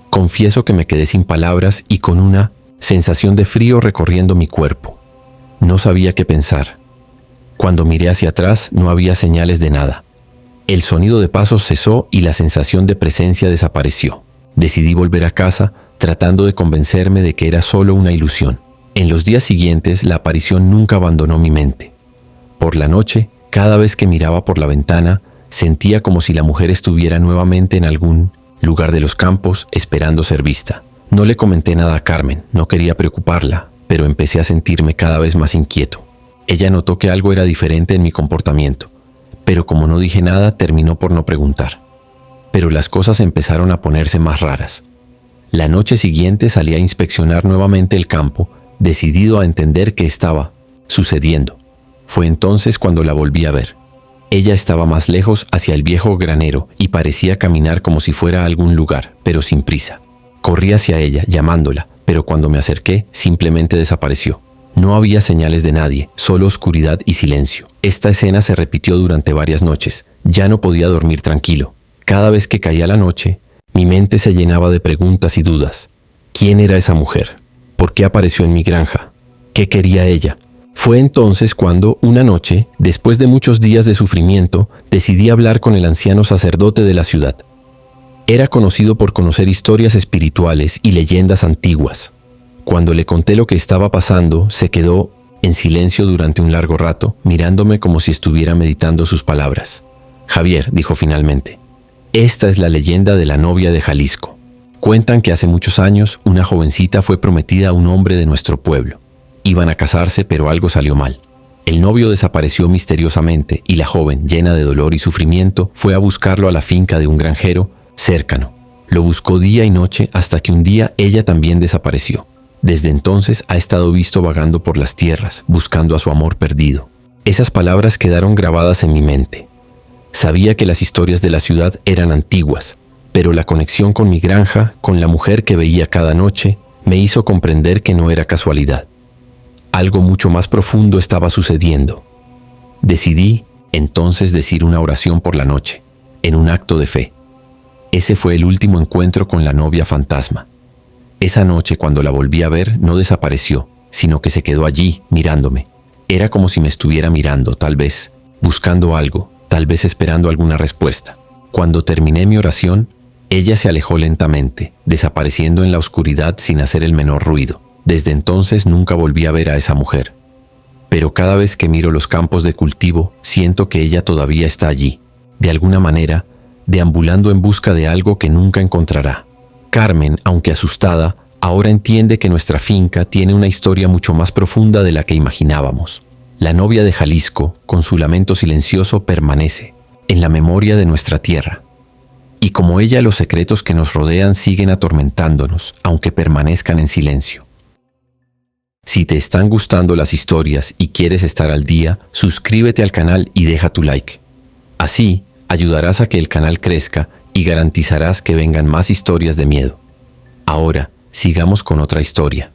Confieso que me quedé sin palabras y con una sensación de frío recorriendo mi cuerpo. No sabía qué pensar. Cuando miré hacia atrás no había señales de nada. El sonido de pasos cesó y la sensación de presencia desapareció. Decidí volver a casa, tratando de convencerme de que era solo una ilusión. En los días siguientes, la aparición nunca abandonó mi mente. Por la noche, cada vez que miraba por la ventana, sentía como si la mujer estuviera nuevamente en algún lugar de los campos esperando ser vista. No le comenté nada a Carmen, no quería preocuparla, pero empecé a sentirme cada vez más inquieto. Ella notó que algo era diferente en mi comportamiento, pero como no dije nada, terminó por no preguntar. Pero las cosas empezaron a ponerse más raras. La noche siguiente salí a inspeccionar nuevamente el campo, decidido a entender qué estaba sucediendo. Fue entonces cuando la volví a ver. Ella estaba más lejos hacia el viejo granero y parecía caminar como si fuera a algún lugar, pero sin prisa. Corrí hacia ella, llamándola, pero cuando me acerqué, simplemente desapareció. No había señales de nadie, solo oscuridad y silencio. Esta escena se repitió durante varias noches. Ya no podía dormir tranquilo. Cada vez que caía la noche, mi mente se llenaba de preguntas y dudas. ¿Quién era esa mujer? ¿Por qué apareció en mi granja? ¿Qué quería ella? Fue entonces cuando, una noche, después de muchos días de sufrimiento, decidí hablar con el anciano sacerdote de la ciudad. Era conocido por conocer historias espirituales y leyendas antiguas. Cuando le conté lo que estaba pasando, se quedó en silencio durante un largo rato, mirándome como si estuviera meditando sus palabras. Javier, dijo finalmente, esta es la leyenda de la novia de Jalisco. Cuentan que hace muchos años una jovencita fue prometida a un hombre de nuestro pueblo. Iban a casarse, pero algo salió mal. El novio desapareció misteriosamente y la joven, llena de dolor y sufrimiento, fue a buscarlo a la finca de un granjero cercano. Lo buscó día y noche hasta que un día ella también desapareció. Desde entonces ha estado visto vagando por las tierras, buscando a su amor perdido. Esas palabras quedaron grabadas en mi mente. Sabía que las historias de la ciudad eran antiguas, pero la conexión con mi granja, con la mujer que veía cada noche, me hizo comprender que no era casualidad. Algo mucho más profundo estaba sucediendo. Decidí, entonces, decir una oración por la noche, en un acto de fe. Ese fue el último encuentro con la novia fantasma. Esa noche, cuando la volví a ver, no desapareció, sino que se quedó allí, mirándome. Era como si me estuviera mirando, tal vez, buscando algo, tal vez esperando alguna respuesta. Cuando terminé mi oración, ella se alejó lentamente, desapareciendo en la oscuridad sin hacer el menor ruido. Desde entonces nunca volví a ver a esa mujer. Pero cada vez que miro los campos de cultivo, siento que ella todavía está allí, de alguna manera, deambulando en busca de algo que nunca encontrará. Carmen, aunque asustada, ahora entiende que nuestra finca tiene una historia mucho más profunda de la que imaginábamos. La novia de Jalisco, con su lamento silencioso, permanece en la memoria de nuestra tierra. Y como ella, los secretos que nos rodean siguen atormentándonos, aunque permanezcan en silencio. Si te están gustando las historias y quieres estar al día, suscríbete al canal y deja tu like. Así, ayudarás a que el canal crezca y garantizarás que vengan más historias de miedo. Ahora, sigamos con otra historia.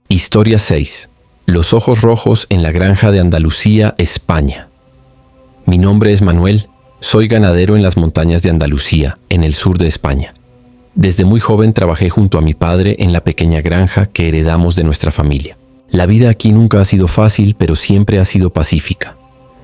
Historia 6. Los ojos rojos en la granja de Andalucía, España. Mi nombre es Manuel, soy ganadero en las montañas de Andalucía, en el sur de España. Desde muy joven trabajé junto a mi padre en la pequeña granja que heredamos de nuestra familia. La vida aquí nunca ha sido fácil, pero siempre ha sido pacífica.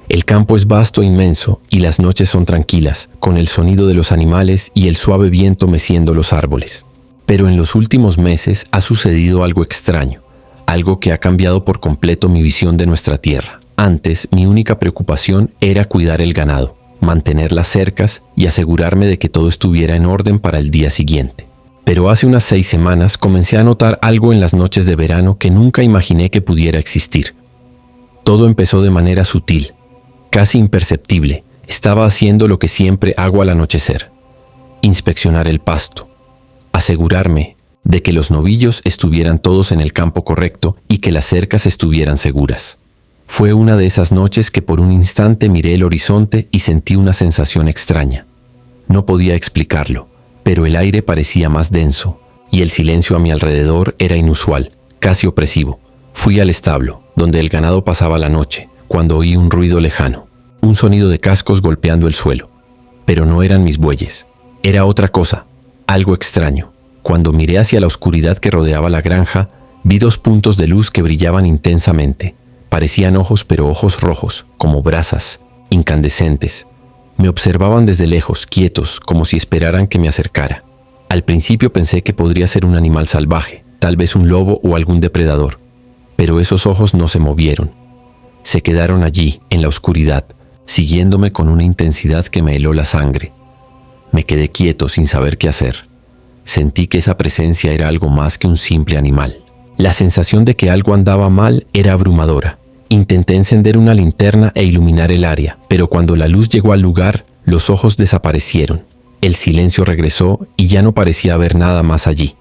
El campo es vasto e inmenso y las noches son tranquilas, con el sonido de los animales y el suave viento meciendo los árboles. Pero en los últimos meses ha sucedido algo extraño, algo que ha cambiado por completo mi visión de nuestra tierra. Antes, mi única preocupación era cuidar el ganado, mantener las cercas y asegurarme de que todo estuviera en orden para el día siguiente. Pero hace unas 6 semanas comencé a notar algo en las noches de verano que nunca imaginé que pudiera existir. Todo empezó de manera sutil, casi imperceptible. Estaba haciendo lo que siempre hago al anochecer: inspeccionar el pasto, asegurarme de que los novillos estuvieran todos en el campo correcto y que las cercas estuvieran seguras. Fue una de esas noches que por un instante miré el horizonte y sentí una sensación extraña. No podía explicarlo, pero el aire parecía más denso y el silencio a mi alrededor era inusual, casi opresivo. Fui al establo, donde el ganado pasaba la noche, cuando oí un ruido lejano, un sonido de cascos golpeando el suelo. Pero no eran mis bueyes, era otra cosa, algo extraño. Cuando miré hacia la oscuridad que rodeaba la granja, vi 2 puntos de luz que brillaban intensamente. Parecían ojos, pero ojos rojos, como brasas, incandescentes. Me observaban desde lejos, quietos, como si esperaran que me acercara. Al principio pensé que podría ser un animal salvaje, tal vez un lobo o algún depredador. Pero esos ojos no se movieron. Se quedaron allí, en la oscuridad, siguiéndome con una intensidad que me heló la sangre. Me quedé quieto sin saber qué hacer. Sentí que esa presencia era algo más que un simple animal. La sensación de que algo andaba mal era abrumadora. Intenté encender una linterna e iluminar el área, pero cuando la luz llegó al lugar, los ojos desaparecieron. El silencio regresó y ya no parecía haber nada más allí.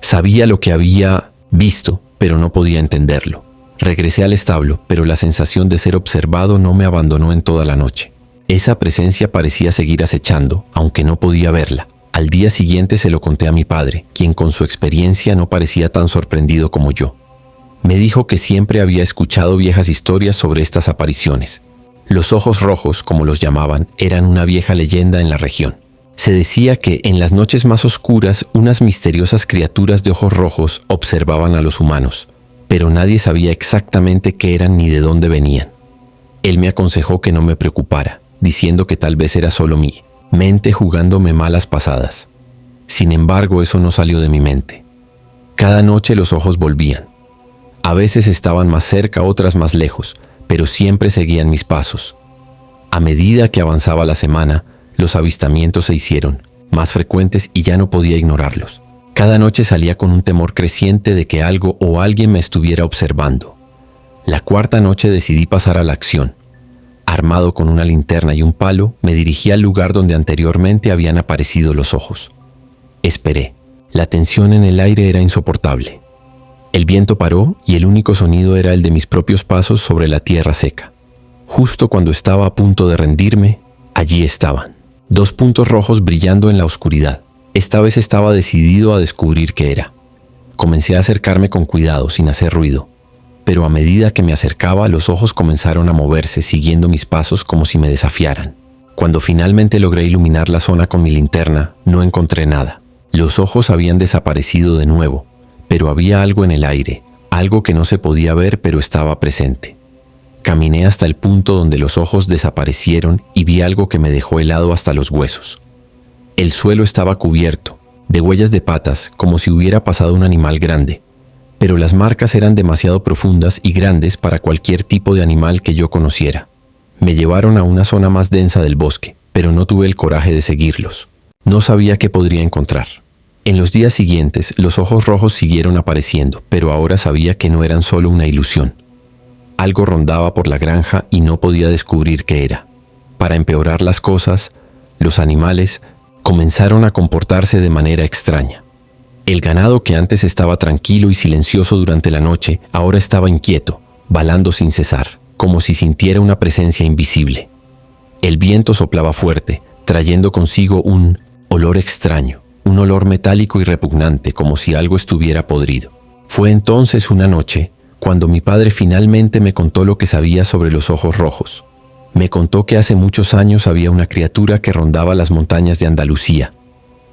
Sabía lo que había visto, pero no podía entenderlo. Regresé al establo, pero la sensación de ser observado no me abandonó en toda la noche. Esa presencia parecía seguir acechando, aunque no podía verla. Al día siguiente se lo conté a mi padre, quien con su experiencia no parecía tan sorprendido como yo. Me dijo que siempre había escuchado viejas historias sobre estas apariciones. Los ojos rojos, como los llamaban, eran una vieja leyenda en la región. Se decía que en las noches más oscuras unas misteriosas criaturas de ojos rojos observaban a los humanos, pero nadie sabía exactamente qué eran ni de dónde venían. Él me aconsejó que no me preocupara, diciendo que tal vez era solo mi mente jugándome malas pasadas. Sin embargo, eso no salió de mi mente. Cada noche los ojos volvían. A veces estaban más cerca, otras más lejos, pero siempre seguían mis pasos. A medida que avanzaba la semana, los avistamientos se hicieron más frecuentes y ya no podía ignorarlos. Cada noche salía con un temor creciente de que algo o alguien me estuviera observando. La 4ª noche decidí pasar a la acción. Armado con una linterna y un palo, me dirigí al lugar donde anteriormente habían aparecido los ojos. Esperé. La tensión en el aire era insoportable. El viento paró y el único sonido era el de mis propios pasos sobre la tierra seca. Justo cuando estaba a punto de rendirme, allí estaban. 2 puntos rojos brillando en la oscuridad. Esta vez estaba decidido a descubrir qué era. Comencé a acercarme con cuidado, sin hacer ruido. Pero a medida que me acercaba, los ojos comenzaron a moverse, siguiendo mis pasos como si me desafiaran. Cuando finalmente logré iluminar la zona con mi linterna, no encontré nada. Los ojos habían desaparecido de nuevo, pero había algo en el aire, algo que no se podía ver pero estaba presente. Caminé hasta el punto donde los ojos desaparecieron y vi algo que me dejó helado hasta los huesos. El suelo estaba cubierto de huellas de patas, como si hubiera pasado un animal grande, pero las marcas eran demasiado profundas y grandes para cualquier tipo de animal que yo conociera. Me llevaron a una zona más densa del bosque, pero no tuve el coraje de seguirlos. No sabía qué podría encontrar. En los días siguientes, los ojos rojos siguieron apareciendo, pero ahora sabía que no eran solo una ilusión. Algo rondaba por la granja y no podía descubrir qué era. Para empeorar las cosas, los animales comenzaron a comportarse de manera extraña. El ganado, que antes estaba tranquilo y silencioso durante la noche, ahora estaba inquieto, balando sin cesar, como si sintiera una presencia invisible. El viento soplaba fuerte, trayendo consigo un olor extraño, un olor metálico y repugnante, como si algo estuviera podrido. Fue entonces una noche cuando mi padre finalmente me contó lo que sabía sobre los ojos rojos. Me contó que hace muchos años había una criatura que rondaba las montañas de Andalucía.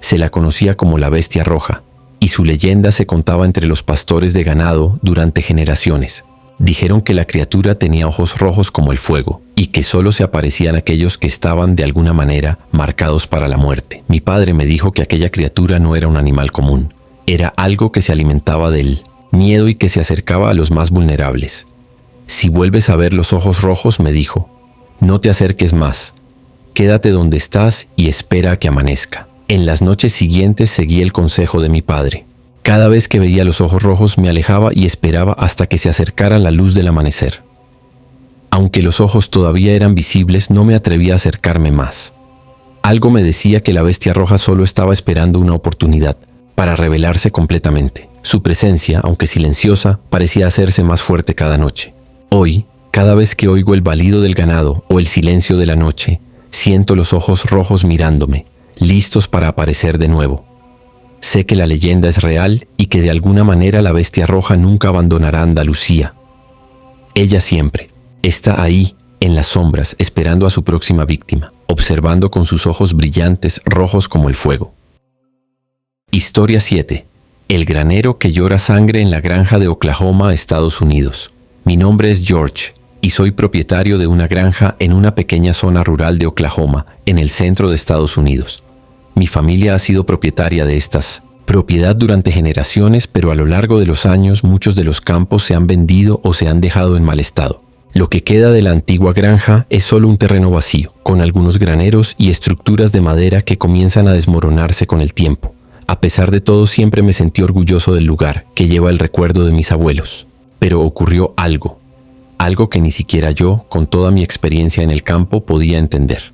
Se la conocía como la Bestia Roja, y su leyenda se contaba entre los pastores de ganado durante generaciones. Dijeron que la criatura tenía ojos rojos como el fuego, y que solo se aparecían aquellos que estaban de alguna manera marcados para la muerte. Mi padre me dijo que aquella criatura no era un animal común, era algo que se alimentaba del miedo y que se acercaba a los más vulnerables. Si vuelves a ver los ojos rojos, me dijo, no te acerques más. Quédate donde estás y espera a que amanezca. En las noches siguientes seguí el consejo de mi padre. Cada vez que veía los ojos rojos me alejaba y esperaba hasta que se acercara la luz del amanecer. Aunque los ojos todavía eran visibles, no me atrevía a acercarme más. Algo me decía que la bestia roja solo estaba esperando una oportunidad para revelarse completamente. Su presencia, aunque silenciosa, parecía hacerse más fuerte cada noche. Hoy, cada vez que oigo el balido del ganado o el silencio de la noche, siento los ojos rojos mirándome, listos para aparecer de nuevo. Sé que la leyenda es real y que de alguna manera la bestia roja nunca abandonará Andalucía. Ella siempre está ahí, en las sombras, esperando a su próxima víctima, observando con sus ojos brillantes, rojos como el fuego. Historia 7. El granero que llora sangre en la granja de Oklahoma, Estados Unidos. Mi nombre es George y soy propietario de una granja en una pequeña zona rural de Oklahoma, en el centro de Estados Unidos. Mi familia ha sido propietaria de estas propiedad durante generaciones, pero a lo largo de los años muchos de los campos se han vendido o se han dejado en mal estado. Lo que queda de la antigua granja es solo un terreno vacío, con algunos graneros y estructuras de madera que comienzan a desmoronarse con el tiempo. A pesar de todo, siempre me sentí orgulloso del lugar, que lleva el recuerdo de mis abuelos. Pero ocurrió algo que ni siquiera yo, con toda mi experiencia en el campo, podía entender.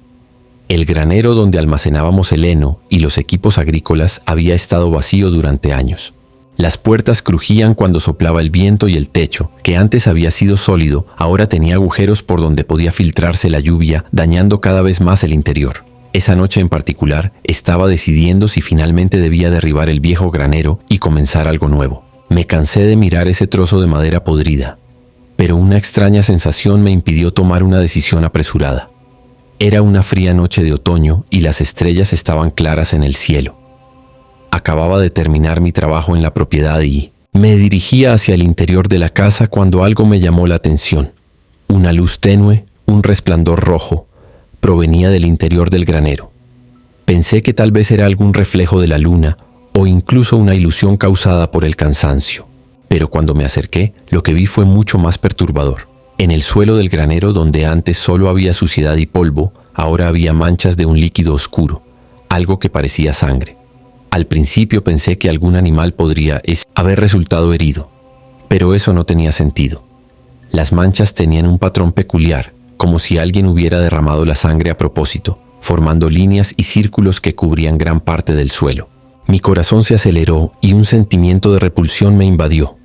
El granero donde almacenábamos el heno y los equipos agrícolas había estado vacío durante años. Las puertas crujían cuando soplaba el viento y el techo, que antes había sido sólido, ahora tenía agujeros por donde podía filtrarse la lluvia, dañando cada vez más el interior. Esa noche en particular, estaba decidiendo si finalmente debía derribar el viejo granero y comenzar algo nuevo. Me cansé de mirar ese trozo de madera podrida, pero una extraña sensación me impidió tomar una decisión apresurada. Era una fría noche de otoño y las estrellas estaban claras en el cielo. Acababa de terminar mi trabajo en la propiedad y me dirigía hacia el interior de la casa cuando algo me llamó la atención. Una luz tenue, un resplandor rojo, provenía del interior del granero. Pensé que tal vez era algún reflejo de la luna o incluso una ilusión causada por el cansancio. Pero cuando me acerqué, lo que vi fue mucho más perturbador. En el suelo del granero, donde antes solo había suciedad y polvo, ahora había manchas de un líquido oscuro, algo que parecía sangre. Al principio pensé que algún animal podría haber resultado herido, pero eso no tenía sentido. Las manchas tenían un patrón peculiar, como si alguien hubiera derramado la sangre a propósito, formando líneas y círculos que cubrían gran parte del suelo. Mi corazón se aceleró y un sentimiento de repulsión me invadió.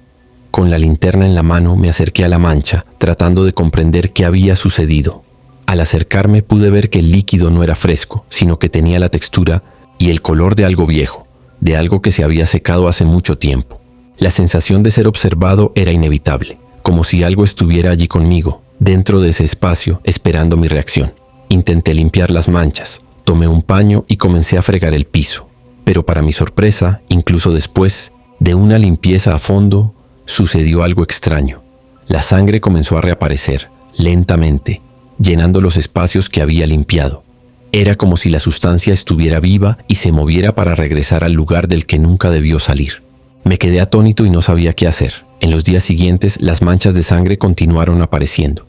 Con la linterna en la mano me acerqué a la mancha, tratando de comprender qué había sucedido. Al acercarme pude ver que el líquido no era fresco, sino que tenía la textura y el color de algo viejo, de algo que se había secado hace mucho tiempo. La sensación de ser observado era inevitable, como si algo estuviera allí conmigo, dentro de ese espacio, esperando mi reacción. Intenté limpiar las manchas, tomé un paño y comencé a fregar el piso. Pero para mi sorpresa, incluso después de una limpieza a fondo, sucedió algo extraño. La sangre comenzó a reaparecer, lentamente, llenando los espacios que había limpiado. Era como si la sustancia estuviera viva y se moviera para regresar al lugar del que nunca debió salir. Me quedé atónito y no sabía qué hacer. En los días siguientes, las manchas de sangre continuaron apareciendo.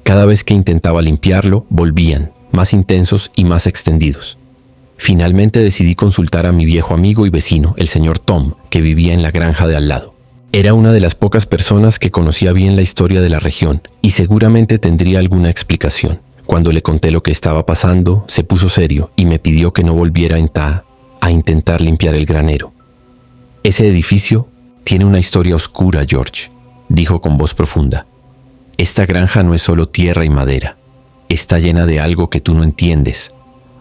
Cada vez que intentaba limpiarlo, volvían, más intensos y más extendidos. Finalmente decidí consultar a mi viejo amigo y vecino, el señor Tom, que vivía en la granja de al lado. Era una de las pocas personas que conocía bien la historia de la región y seguramente tendría alguna explicación. Cuando le conté lo que estaba pasando, se puso serio y me pidió que no volviera a intentar limpiar el granero. Ese edificio tiene una historia oscura, George, dijo con voz profunda. Esta granja no es solo tierra y madera. Está llena de algo que tú no entiendes,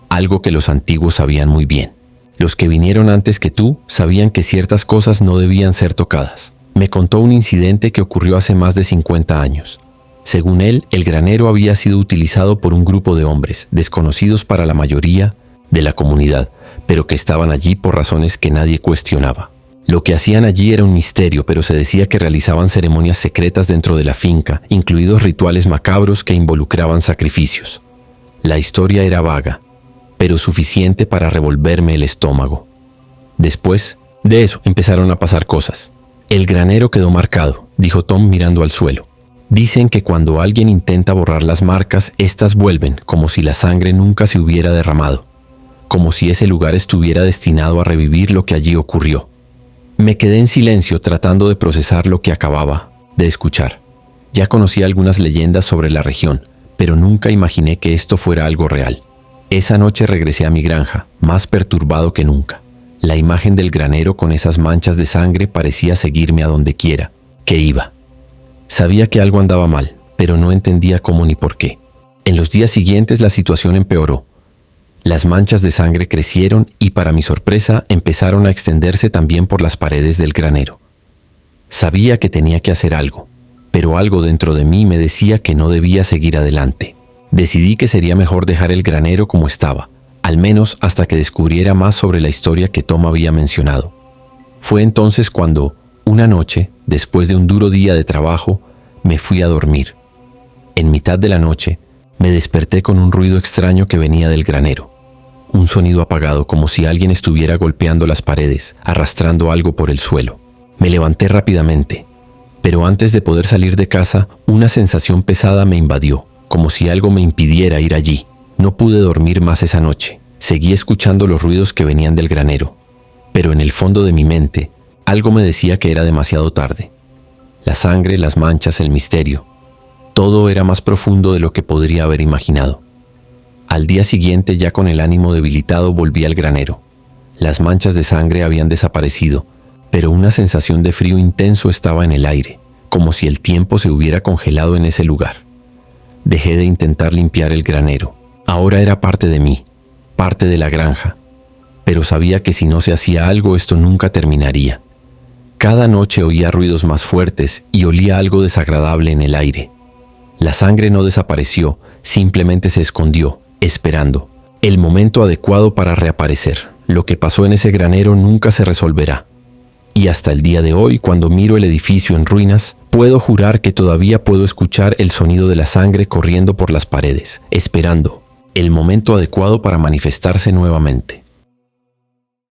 algo que los antiguos sabían muy bien. Los que vinieron antes que tú sabían que ciertas cosas no debían ser tocadas. Me contó un incidente que ocurrió hace más de 50 años. Según él, el granero había sido utilizado por un grupo de hombres, desconocidos para la mayoría de la comunidad, pero que estaban allí por razones que nadie cuestionaba. Lo que hacían allí era un misterio, pero se decía que realizaban ceremonias secretas dentro de la finca, incluidos rituales macabros que involucraban sacrificios. La historia era vaga, pero suficiente para revolverme el estómago. Después de eso empezaron a pasar cosas. El granero quedó marcado, dijo Tom mirando al suelo. Dicen que cuando alguien intenta borrar las marcas, éstas vuelven como si la sangre nunca se hubiera derramado, como si ese lugar estuviera destinado a revivir lo que allí ocurrió. Me quedé en silencio tratando de procesar lo que acababa de escuchar. Ya conocía algunas leyendas sobre la región, pero nunca imaginé que esto fuera algo real. Esa noche regresé a mi granja, más perturbado que nunca. La imagen del granero con esas manchas de sangre parecía seguirme a donde quiera que iba. Sabía que algo andaba mal, pero no entendía cómo ni por qué. En los días siguientes la situación empeoró. Las manchas de sangre crecieron y, para mi sorpresa, empezaron a extenderse también por las paredes del granero. Sabía que tenía que hacer algo, pero algo dentro de mí me decía que no debía seguir adelante. Decidí que sería mejor dejar el granero como estaba, al menos hasta que descubriera más sobre la historia que Tom había mencionado. Fue entonces cuando, una noche, después de un duro día de trabajo, me fui a dormir. En mitad de la noche, me desperté con un ruido extraño que venía del granero. Un sonido apagado, como si alguien estuviera golpeando las paredes, arrastrando algo por el suelo. Me levanté rápidamente, pero antes de poder salir de casa, una sensación pesada me invadió, como si algo me impidiera ir allí. No pude dormir más esa noche. Seguí escuchando los ruidos que venían del granero, pero en el fondo de mi mente, algo me decía que era demasiado tarde. La sangre, las manchas, el misterio. Todo era más profundo de lo que podría haber imaginado. Al día siguiente, ya con el ánimo debilitado, volví al granero. Las manchas de sangre habían desaparecido, pero una sensación de frío intenso estaba en el aire, como si el tiempo se hubiera congelado en ese lugar. Dejé de intentar limpiar el granero. Ahora era parte de mí, parte de la granja, pero sabía que si no se hacía algo, esto nunca terminaría. Cada noche oía ruidos más fuertes y olía algo desagradable en el aire. La sangre no desapareció, simplemente se escondió, esperando el momento adecuado para reaparecer. Lo que pasó en ese granero nunca se resolverá. Y hasta el día de hoy, cuando miro el edificio en ruinas, puedo jurar que todavía puedo escuchar el sonido de la sangre corriendo por las paredes, esperando el momento adecuado para manifestarse nuevamente.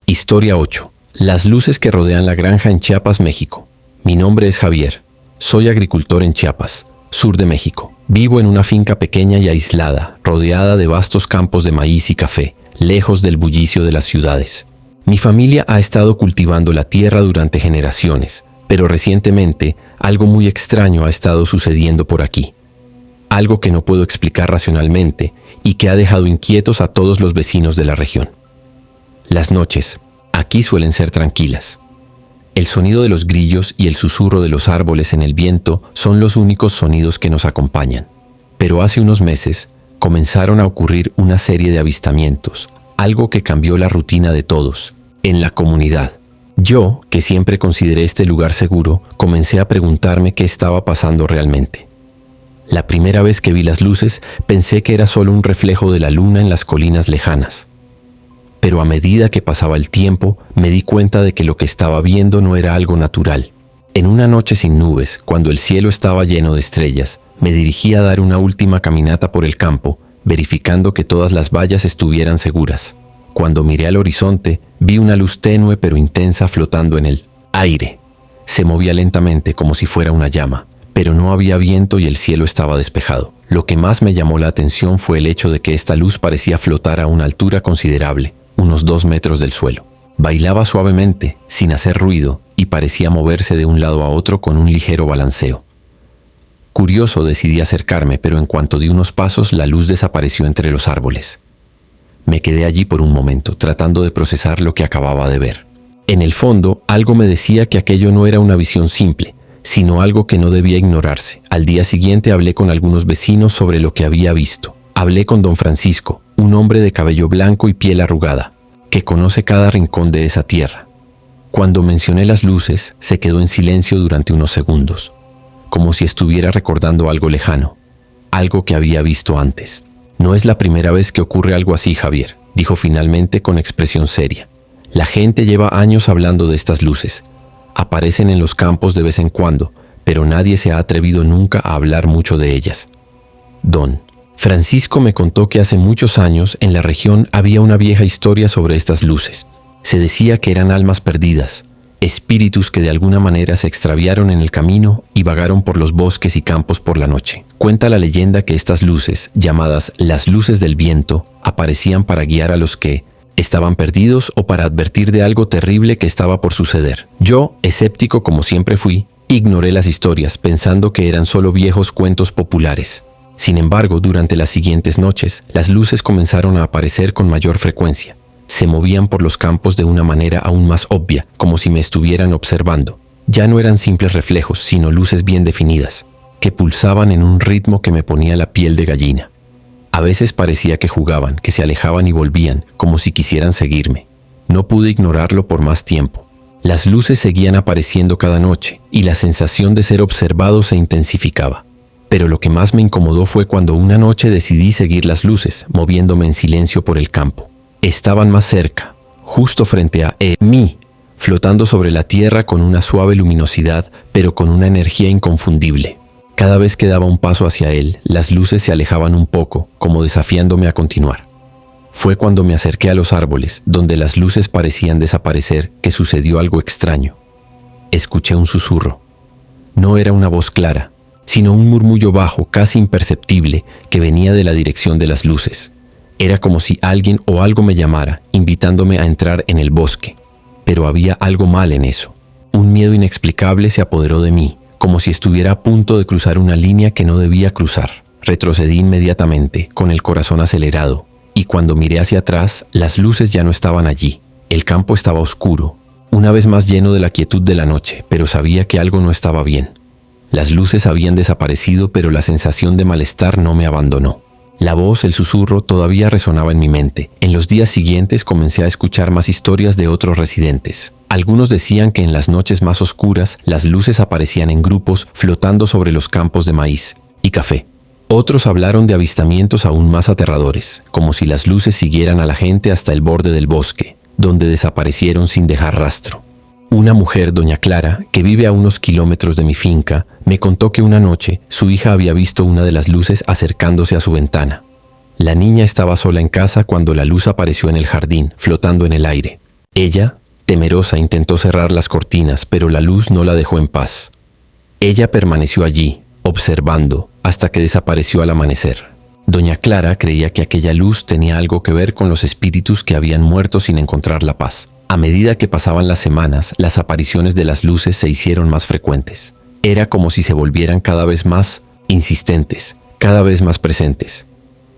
Historia 8. Las luces que rodean la granja en Chiapas, México. Mi nombre es Javier. Soy agricultor en Chiapas, sur de México. Vivo en una finca pequeña y aislada, rodeada de vastos campos de maíz y café, lejos del bullicio de las ciudades. Mi familia ha estado cultivando la tierra durante generaciones, pero recientemente algo muy extraño ha estado sucediendo por aquí. Algo que no puedo explicar racionalmente y que ha dejado inquietos a todos los vecinos de la región. Las noches aquí suelen ser tranquilas. El sonido de los grillos y el susurro de los árboles en el viento son los únicos sonidos que nos acompañan. Pero hace unos meses comenzaron a ocurrir una serie de avistamientos, algo que cambió la rutina de todos, en la comunidad. Yo, que siempre consideré este lugar seguro, comencé a preguntarme qué estaba pasando realmente. La primera vez que vi las luces, pensé que era solo un reflejo de la luna en las colinas lejanas. Pero a medida que pasaba el tiempo, me di cuenta de que lo que estaba viendo no era algo natural. En una noche sin nubes, cuando el cielo estaba lleno de estrellas, me dirigí a dar una última caminata por el campo, verificando que todas las vallas estuvieran seguras. Cuando miré al horizonte, vi una luz tenue pero intensa flotando en el aire. Se movía lentamente como si fuera una llama, pero no había viento y el cielo estaba despejado. Lo que más me llamó la atención fue el hecho de que esta luz parecía flotar a una altura considerable, unos 2 metros del suelo. Bailaba suavemente, sin hacer ruido, y parecía moverse de un lado a otro con un ligero balanceo. Curioso, decidí acercarme, pero en cuanto di unos pasos, la luz desapareció entre los árboles. Me quedé allí por un momento, tratando de procesar lo que acababa de ver. En el fondo, algo me decía que aquello no era una visión simple, sino algo que no debía ignorarse. Al día siguiente hablé con algunos vecinos sobre lo que había visto. Hablé con don Francisco, un hombre de cabello blanco y piel arrugada, que conoce cada rincón de esa tierra. Cuando mencioné las luces, se quedó en silencio durante unos segundos, como si estuviera recordando algo lejano, algo que había visto antes. No es la primera vez que ocurre algo así, Javier, dijo finalmente con expresión seria. La gente lleva años hablando de estas luces. Aparecen en los campos de vez en cuando, pero nadie se ha atrevido nunca a hablar mucho de ellas. Don Francisco me contó que hace muchos años en la región había una vieja historia sobre estas luces. Se decía que eran almas perdidas, espíritus que de alguna manera se extraviaron en el camino y vagaron por los bosques y campos por la noche. Cuenta la leyenda que estas luces, llamadas las luces del viento, aparecían para guiar a los que estaban perdidos o para advertir de algo terrible que estaba por suceder. Yo, escéptico como siempre fui, ignoré las historias pensando que eran solo viejos cuentos populares. Sin embargo, durante las siguientes noches, las luces comenzaron a aparecer con mayor frecuencia. Se movían por los campos de una manera aún más obvia, como si me estuvieran observando. Ya no eran simples reflejos, sino luces bien definidas, que pulsaban en un ritmo que me ponía la piel de gallina. A veces parecía que jugaban, que se alejaban y volvían, como si quisieran seguirme. No pude ignorarlo por más tiempo. Las luces seguían apareciendo cada noche, y la sensación de ser observado se intensificaba. Pero lo que más me incomodó fue cuando una noche decidí seguir las luces, moviéndome en silencio por el campo. Estaban más cerca, justo frente a mí, flotando sobre la tierra con una suave luminosidad, pero con una energía inconfundible. Cada vez que daba un paso hacia él, las luces se alejaban un poco, como desafiándome a continuar. Fue cuando me acerqué a los árboles, donde las luces parecían desaparecer, que sucedió algo extraño. Escuché un susurro. No era una voz clara, sino un murmullo bajo, casi imperceptible, que venía de la dirección de las luces. Era como si alguien o algo me llamara, invitándome a entrar en el bosque. Pero había algo mal en eso. Un miedo inexplicable se apoderó de mí, como si estuviera a punto de cruzar una línea que no debía cruzar. Retrocedí inmediatamente, con el corazón acelerado, y cuando miré hacia atrás, las luces ya no estaban allí. El campo estaba oscuro, una vez más lleno de la quietud de la noche, pero sabía que algo no estaba bien. Las luces habían desaparecido, pero la sensación de malestar no me abandonó. La voz, el susurro, todavía resonaba en mi mente. En los días siguientes comencé a escuchar más historias de otros residentes. Algunos decían que en las noches más oscuras, las luces aparecían en grupos flotando sobre los campos de maíz y café. Otros hablaron de avistamientos aún más aterradores, como si las luces siguieran a la gente hasta el borde del bosque, donde desaparecieron sin dejar rastro. Una mujer, doña Clara, que vive a unos kilómetros de mi finca, me contó que una noche su hija había visto una de las luces acercándose a su ventana. La niña estaba sola en casa cuando la luz apareció en el jardín, flotando en el aire. Ella, temerosa, intentó cerrar las cortinas, pero la luz no la dejó en paz. Ella permaneció allí, observando, hasta que desapareció al amanecer. Doña Clara creía que aquella luz tenía algo que ver con los espíritus que habían muerto sin encontrar la paz. A medida que pasaban las semanas, las apariciones de las luces se hicieron más frecuentes. Era como si se volvieran cada vez más insistentes, cada vez más presentes.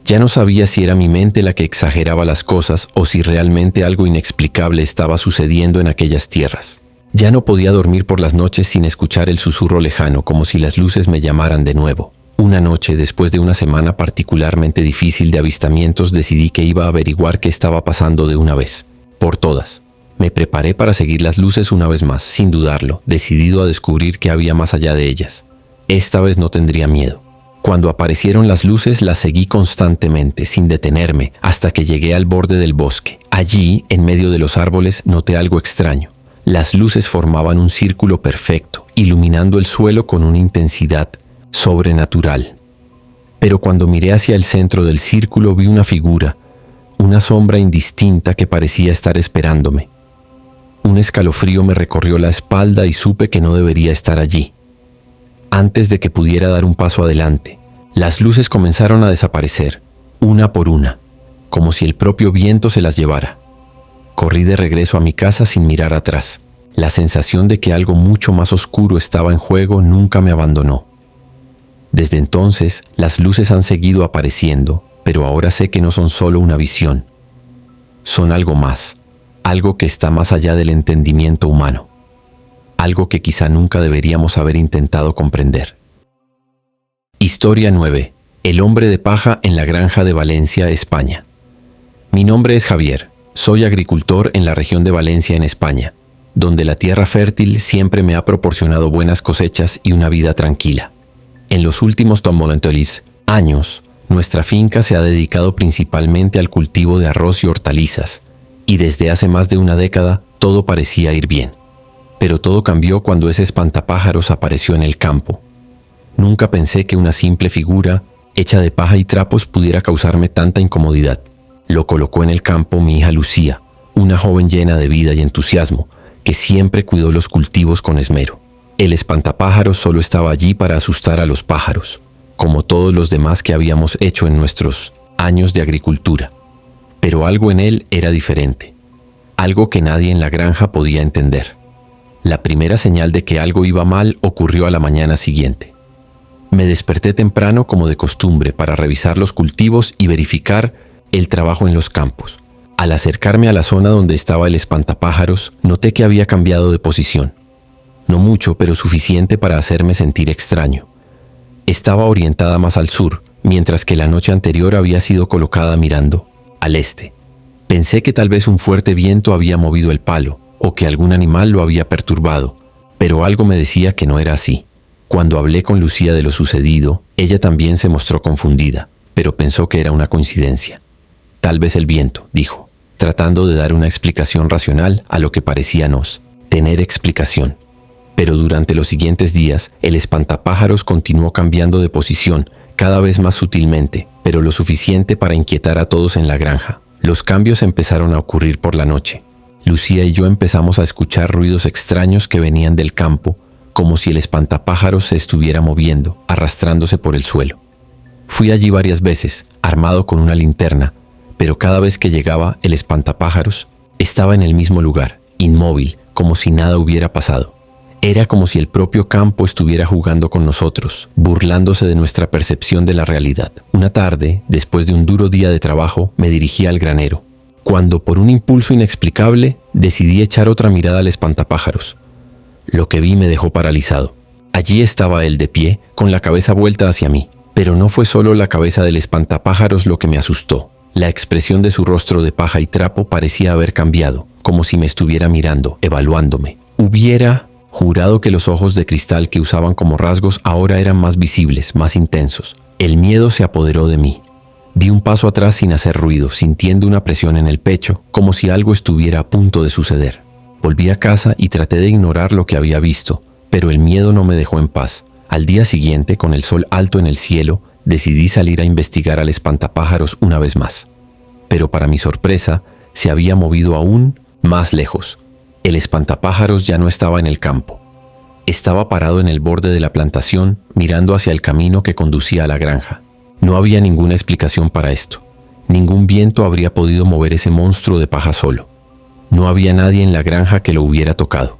Ya no sabía si era mi mente la que exageraba las cosas o si realmente algo inexplicable estaba sucediendo en aquellas tierras. Ya no podía dormir por las noches sin escuchar el susurro lejano, como si las luces me llamaran de nuevo. Una noche, después de una semana particularmente difícil de avistamientos, decidí que iba a averiguar qué estaba pasando de una vez, por todas. Me preparé para seguir las luces una vez más, sin dudarlo, decidido a descubrir qué había más allá de ellas. Esta vez no tendría miedo. Cuando aparecieron las luces, las seguí constantemente, sin detenerme, hasta que llegué al borde del bosque. Allí, en medio de los árboles, noté algo extraño. Las luces formaban un círculo perfecto, iluminando el suelo con una intensidad sobrenatural. Pero cuando miré hacia el centro del círculo, vi una figura, una sombra indistinta que parecía estar esperándome. Un escalofrío me recorrió la espalda y supe que no debería estar allí. Antes de que pudiera dar un paso adelante, las luces comenzaron a desaparecer, una por una, como si el propio viento se las llevara. Corrí de regreso a mi casa sin mirar atrás. La sensación de que algo mucho más oscuro estaba en juego nunca me abandonó. Desde entonces, las luces han seguido apareciendo, pero ahora sé que no son solo una visión. Son algo más. Algo que está más allá del entendimiento humano. Algo que quizá nunca deberíamos haber intentado comprender. Historia 9. El hombre de paja en la granja de Valencia, España. Mi nombre es Javier. Soy agricultor en la región de Valencia, en España, donde la tierra fértil siempre me ha proporcionado buenas cosechas y una vida tranquila. En los últimos años, nuestra finca se ha dedicado principalmente al cultivo de arroz y hortalizas, y desde hace más de una década todo parecía ir bien. Pero todo cambió cuando ese espantapájaros apareció en el campo. Nunca pensé que una simple figura, hecha de paja y trapos, pudiera causarme tanta incomodidad. Lo colocó en el campo mi hija Lucía, una joven llena de vida y entusiasmo, que siempre cuidó los cultivos con esmero. El espantapájaros solo estaba allí para asustar a los pájaros, como todos los demás que habíamos hecho en nuestros años de agricultura. Pero algo en él era diferente, algo que nadie en la granja podía entender. La primera señal de que algo iba mal ocurrió a la mañana siguiente. Me desperté temprano como de costumbre para revisar los cultivos y verificar el trabajo en los campos. Al acercarme a la zona donde estaba el espantapájaros, noté que había cambiado de posición. No mucho, pero suficiente para hacerme sentir extraño. Estaba orientada más al sur, mientras que la noche anterior había sido colocada mirando al este. Pensé que tal vez un fuerte viento había movido el palo, o que algún animal lo había perturbado, pero algo me decía que no era así. Cuando hablé con Lucía de lo sucedido, ella también se mostró confundida, pero pensó que era una coincidencia. Tal vez el viento, dijo, tratando de dar una explicación racional a lo que parecía no tener explicación. Pero durante los siguientes días, el espantapájaros continuó cambiando de posición, cada vez más sutilmente, pero lo suficiente para inquietar a todos en la granja. Los cambios empezaron a ocurrir por la noche. Lucía y yo empezamos a escuchar ruidos extraños que venían del campo, como si el espantapájaros se estuviera moviendo, arrastrándose por el suelo. Fui allí varias veces, armado con una linterna, pero cada vez que llegaba el espantapájaros estaba en el mismo lugar, inmóvil, como si nada hubiera pasado. Era como si el propio campo estuviera jugando con nosotros, burlándose de nuestra percepción de la realidad. Una tarde, después de un duro día de trabajo, me dirigí al granero, cuando por un impulso inexplicable decidí echar otra mirada al espantapájaros. Lo que vi me dejó paralizado. Allí estaba él de pie, con la cabeza vuelta hacia mí. Pero no fue solo la cabeza del espantapájaros lo que me asustó. La expresión de su rostro de paja y trapo parecía haber cambiado, como si me estuviera mirando, evaluándome. Hubiera jurado que los ojos de cristal que usaban como rasgos ahora eran más visibles, más intensos. El miedo se apoderó de mí. Di un paso atrás sin hacer ruido, sintiendo una presión en el pecho, como si algo estuviera a punto de suceder. Volví a casa y traté de ignorar lo que había visto, pero el miedo no me dejó en paz. Al día siguiente, con el sol alto en el cielo, decidí salir a investigar al espantapájaros una vez más. Pero para mi sorpresa, se había movido aún más lejos. El espantapájaros ya no estaba en el campo. Estaba parado en el borde de la plantación, mirando hacia el camino que conducía a la granja. No había ninguna explicación para esto. Ningún viento habría podido mover ese monstruo de paja solo. No había nadie en la granja que lo hubiera tocado.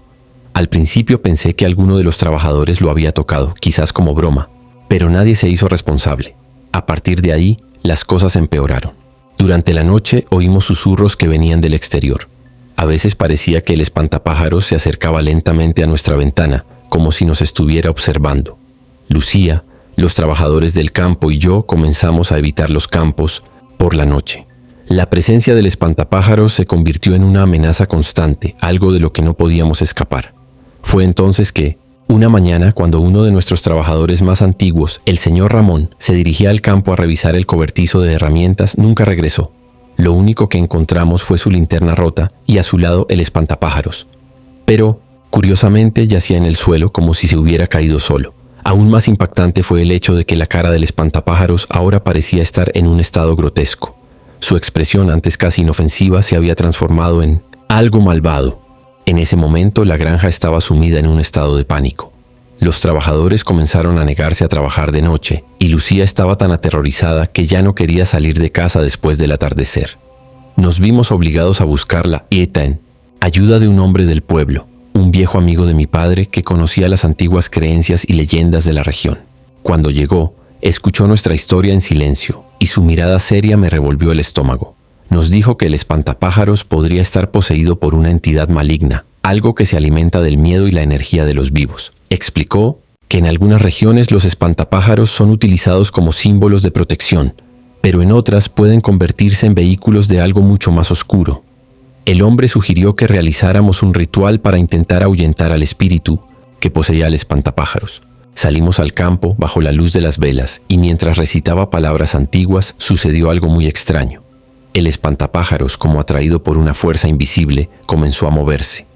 Al principio pensé que alguno de los trabajadores lo había tocado, quizás como broma, pero nadie se hizo responsable. A partir de ahí, las cosas empeoraron. Durante la noche oímos susurros que venían del exterior. A veces parecía que el espantapájaros se acercaba lentamente a nuestra ventana, como si nos estuviera observando. Lucía, los trabajadores del campo y yo comenzamos a evitar los campos por la noche. La presencia del espantapájaros se convirtió en una amenaza constante, algo de lo que no podíamos escapar. Fue entonces que, una mañana, cuando uno de nuestros trabajadores más antiguos, el señor Ramón, se dirigía al campo a revisar el cobertizo de herramientas, nunca regresó. Lo único que encontramos fue su linterna rota y a su lado el espantapájaros. Pero, curiosamente, yacía en el suelo como si se hubiera caído solo. Aún más impactante fue el hecho de que la cara del espantapájaros ahora parecía estar en un estado grotesco. Su expresión, antes casi inofensiva, se había transformado en algo malvado. En ese momento, la granja estaba sumida en un estado de pánico. Los trabajadores comenzaron a negarse a trabajar de noche, y Lucía estaba tan aterrorizada que ya no quería salir de casa después del atardecer. Nos vimos obligados a buscarla y en ayuda de un hombre del pueblo, un viejo amigo de mi padre que conocía las antiguas creencias y leyendas de la región. Cuando llegó, escuchó nuestra historia en silencio, y su mirada seria me revolvió el estómago. Nos dijo que el espantapájaros podría estar poseído por una entidad maligna, algo que se alimenta del miedo y la energía de los vivos. Explicó que en algunas regiones los espantapájaros son utilizados como símbolos de protección, pero en otras pueden convertirse en vehículos de algo mucho más oscuro. El hombre sugirió que realizáramos un ritual para intentar ahuyentar al espíritu que poseía al espantapájaros. Salimos al campo bajo la luz de las velas y mientras recitaba palabras antiguas sucedió algo muy extraño. El espantapájaros, como atraído por una fuerza invisible, comenzó a moverse.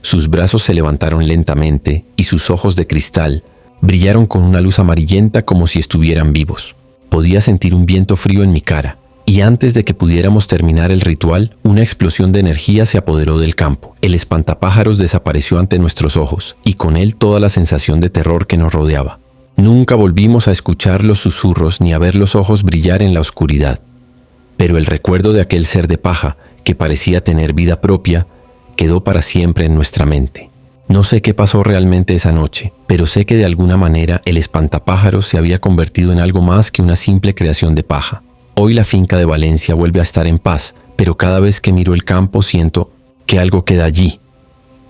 Sus brazos se levantaron lentamente y sus ojos de cristal brillaron con una luz amarillenta como si estuvieran vivos. Podía sentir un viento frío en mi cara y antes de que pudiéramos terminar el ritual, una explosión de energía se apoderó del campo. El espantapájaros desapareció ante nuestros ojos, y con él toda la sensación de terror que nos rodeaba. Nunca volvimos a escuchar los susurros ni a ver los ojos brillar en la oscuridad. Pero el recuerdo de aquel ser de paja, que parecía tener vida propia, quedó para siempre en nuestra mente. No sé qué pasó realmente esa noche, pero sé que de alguna manera el espantapájaros se había convertido en algo más que una simple creación de paja. Hoy la finca de Valencia vuelve a estar en paz, pero cada vez que miro el campo siento que algo queda allí.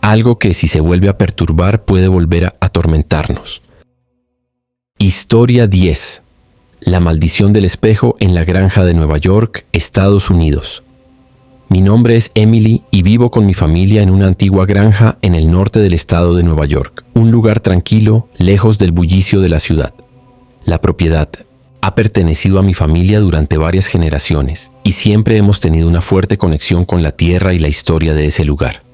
Algo que si se vuelve a perturbar puede volver a atormentarnos. Historia 10. La maldición del espejo en la granja de Nueva York, Estados Unidos. Mi nombre es Emily y vivo con mi familia en una antigua granja en el norte del estado de Nueva York, un lugar tranquilo, lejos del bullicio de la ciudad. La propiedad ha pertenecido a mi familia durante varias generaciones y siempre hemos tenido una fuerte conexión con la tierra y la historia de ese lugar.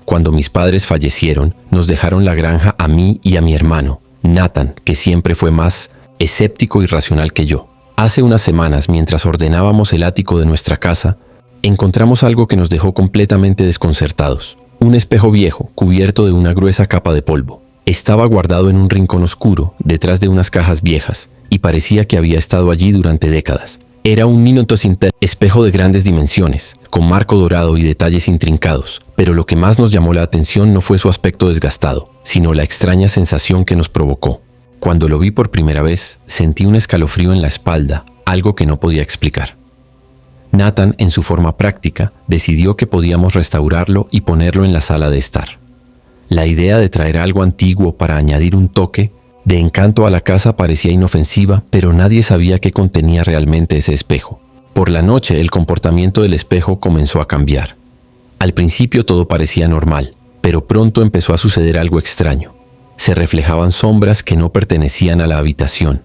Cuando mis padres fallecieron, nos dejaron la granja a mí y a mi hermano, Nathan, que siempre fue más escéptico y racional que yo. Hace unas semanas, mientras ordenábamos el ático de nuestra casa, encontramos algo que nos dejó completamente desconcertados. Un espejo viejo, cubierto de una gruesa capa de polvo. Estaba guardado en un rincón oscuro, detrás de unas cajas viejas, y parecía que había estado allí durante décadas. Era un espejo de grandes dimensiones, con marco dorado y detalles intrincados, pero lo que más nos llamó la atención no fue su aspecto desgastado, sino la extraña sensación que nos provocó. Cuando lo vi por primera vez, sentí un escalofrío en la espalda, algo que no podía explicar. Nathan, en su forma práctica, decidió que podíamos restaurarlo y ponerlo en la sala de estar. La idea de traer algo antiguo para añadir un toque de encanto a la casa parecía inofensiva, pero nadie sabía qué contenía realmente ese espejo. Por la noche, el comportamiento del espejo comenzó a cambiar. Al principio todo parecía normal, pero pronto empezó a suceder algo extraño. Se reflejaban sombras que no pertenecían a la habitación.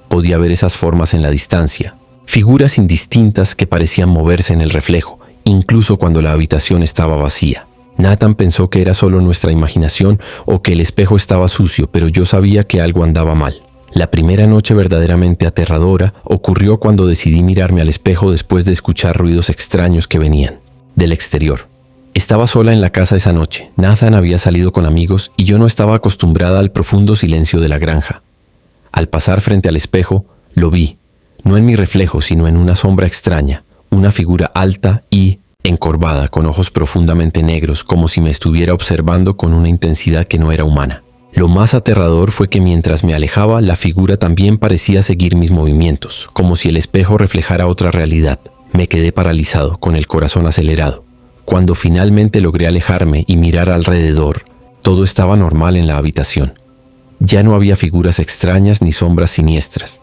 Podía ver esas formas en la distancia, figuras indistintas que parecían moverse en el reflejo, incluso cuando la habitación estaba vacía. Nathan pensó que era solo nuestra imaginación o que el espejo estaba sucio, pero yo sabía que algo andaba mal. La primera noche verdaderamente aterradora ocurrió cuando decidí mirarme al espejo después de escuchar ruidos extraños que venían del exterior. Estaba sola en la casa esa noche. Nathan había salido con amigos y yo no estaba acostumbrada al profundo silencio de la granja. Al pasar frente al espejo, lo vi, no en mi reflejo, sino en una sombra extraña, una figura alta y encorvada, con ojos profundamente negros, como si me estuviera observando con una intensidad que no era humana. Lo más aterrador fue que mientras me alejaba, la figura también parecía seguir mis movimientos, como si el espejo reflejara otra realidad. Me quedé paralizado, con el corazón acelerado. Cuando finalmente logré alejarme y mirar alrededor, todo estaba normal en la habitación. Ya no había figuras extrañas ni sombras siniestras.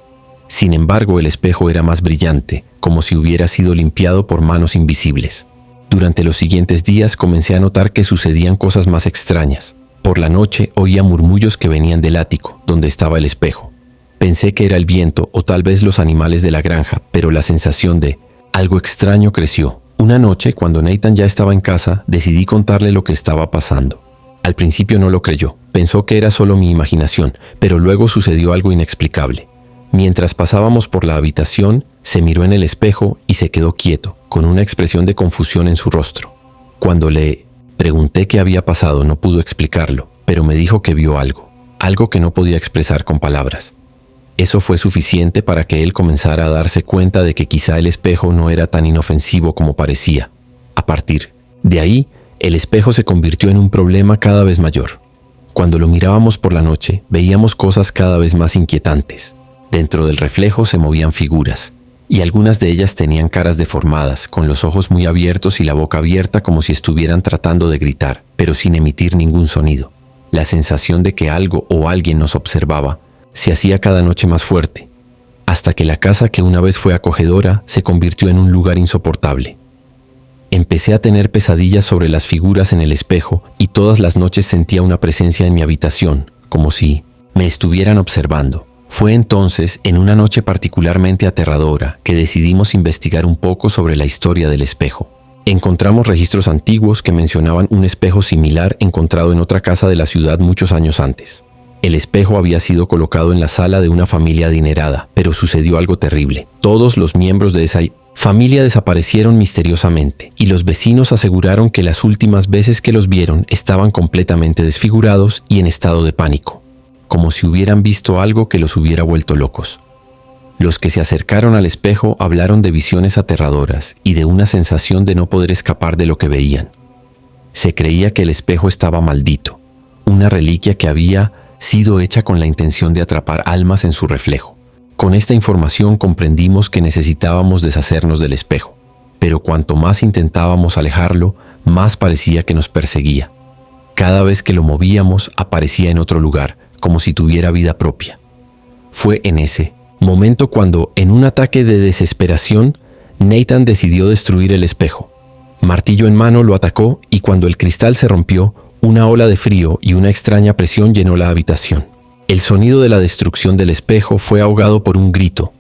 Sin embargo, el espejo era más brillante, como si hubiera sido limpiado por manos invisibles. Durante los siguientes días comencé a notar que sucedían cosas más extrañas. Por la noche oía murmullos que venían del ático, donde estaba el espejo. Pensé que era el viento o tal vez los animales de la granja, pero la sensación de algo extraño creció. Una noche, cuando Nathan ya estaba en casa, decidí contarle lo que estaba pasando. Al principio no lo creyó, pensó que era solo mi imaginación, pero luego sucedió algo inexplicable. Mientras pasábamos por la habitación, se miró en el espejo y se quedó quieto, con una expresión de confusión en su rostro. Cuando le pregunté qué había pasado, no pudo explicarlo, pero me dijo que vio algo que no podía expresar con palabras. Eso fue suficiente para que él comenzara a darse cuenta de que quizá el espejo no era tan inofensivo como parecía. A partir de ahí, el espejo se convirtió en un problema cada vez mayor. Cuando lo mirábamos por la noche, veíamos cosas cada vez más inquietantes. Dentro del reflejo se movían figuras, y algunas de ellas tenían caras deformadas, con los ojos muy abiertos y la boca abierta como si estuvieran tratando de gritar, pero sin emitir ningún sonido. La sensación de que algo o alguien nos observaba se hacía cada noche más fuerte, hasta que la casa que una vez fue acogedora se convirtió en un lugar insoportable. Empecé a tener pesadillas sobre las figuras en el espejo y todas las noches sentía una presencia en mi habitación, como si me estuvieran observando. Fue entonces, en una noche particularmente aterradora, que decidimos investigar un poco sobre la historia del espejo. Encontramos registros antiguos que mencionaban un espejo similar encontrado en otra casa de la ciudad muchos años antes. El espejo había sido colocado en la sala de una familia adinerada, pero sucedió algo terrible. Todos los miembros de esa familia desaparecieron misteriosamente y los vecinos aseguraron que las últimas veces que los vieron estaban completamente desfigurados y en estado de pánico, como si hubieran visto algo que los hubiera vuelto locos. Los que se acercaron al espejo hablaron de visiones aterradoras y de una sensación de no poder escapar de lo que veían. Se creía que el espejo estaba maldito, una reliquia que había sido hecha con la intención de atrapar almas en su reflejo. Con esta información comprendimos que necesitábamos deshacernos del espejo, pero cuanto más intentábamos alejarlo, más parecía que nos perseguía. Cada vez que lo movíamos, aparecía en otro lugar, como si tuviera vida propia. Fue en ese momento cuando, en un ataque de desesperación, Nathan decidió destruir el espejo. Martillo en mano lo atacó y cuando el cristal se rompió, una ola de frío y una extraña presión llenó la habitación. El sonido de la destrucción del espejo fue ahogado por un grito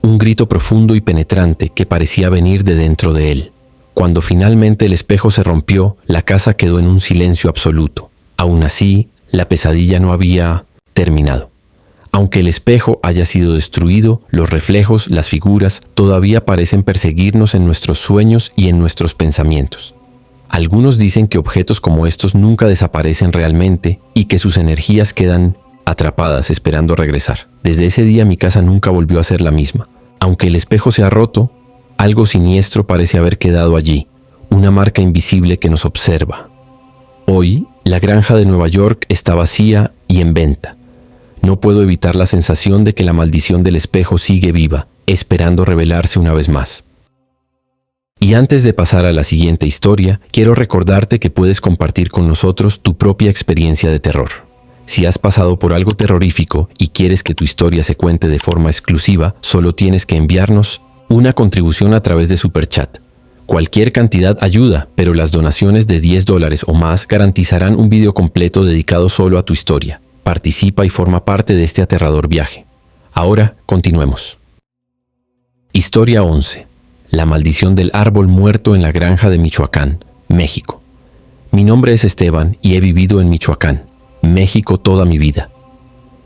profundo y penetrante que parecía venir de dentro de él. Cuando finalmente el espejo se rompió, la casa quedó en un silencio absoluto. Aún así, la pesadilla no había terminado. Aunque el espejo haya sido destruido, los reflejos, las figuras, todavía parecen perseguirnos en nuestros sueños y en nuestros pensamientos. Algunos dicen que objetos como estos nunca desaparecen realmente y que sus energías quedan atrapadas esperando regresar. Desde ese día mi casa nunca volvió a ser la misma. Aunque el espejo se ha roto, algo siniestro parece haber quedado allí, una marca invisible que nos observa. Hoy, la granja de Nueva York está vacía y en venta. No puedo evitar la sensación de que la maldición del espejo sigue viva, esperando revelarse una vez más. Y antes de pasar a la siguiente historia, quiero recordarte que puedes compartir con nosotros tu propia experiencia de terror. Si has pasado por algo terrorífico y quieres que tu historia se cuente de forma exclusiva, solo tienes que enviarnos una contribución a través de Superchat. Cualquier cantidad ayuda, pero las donaciones de $10 o más garantizarán un video completo dedicado solo a tu historia. Participa y forma parte de este aterrador viaje. Ahora, continuemos. Historia 11. La maldición del árbol muerto en la granja de Michoacán, México. Mi nombre es Esteban y he vivido en Michoacán, México toda mi vida.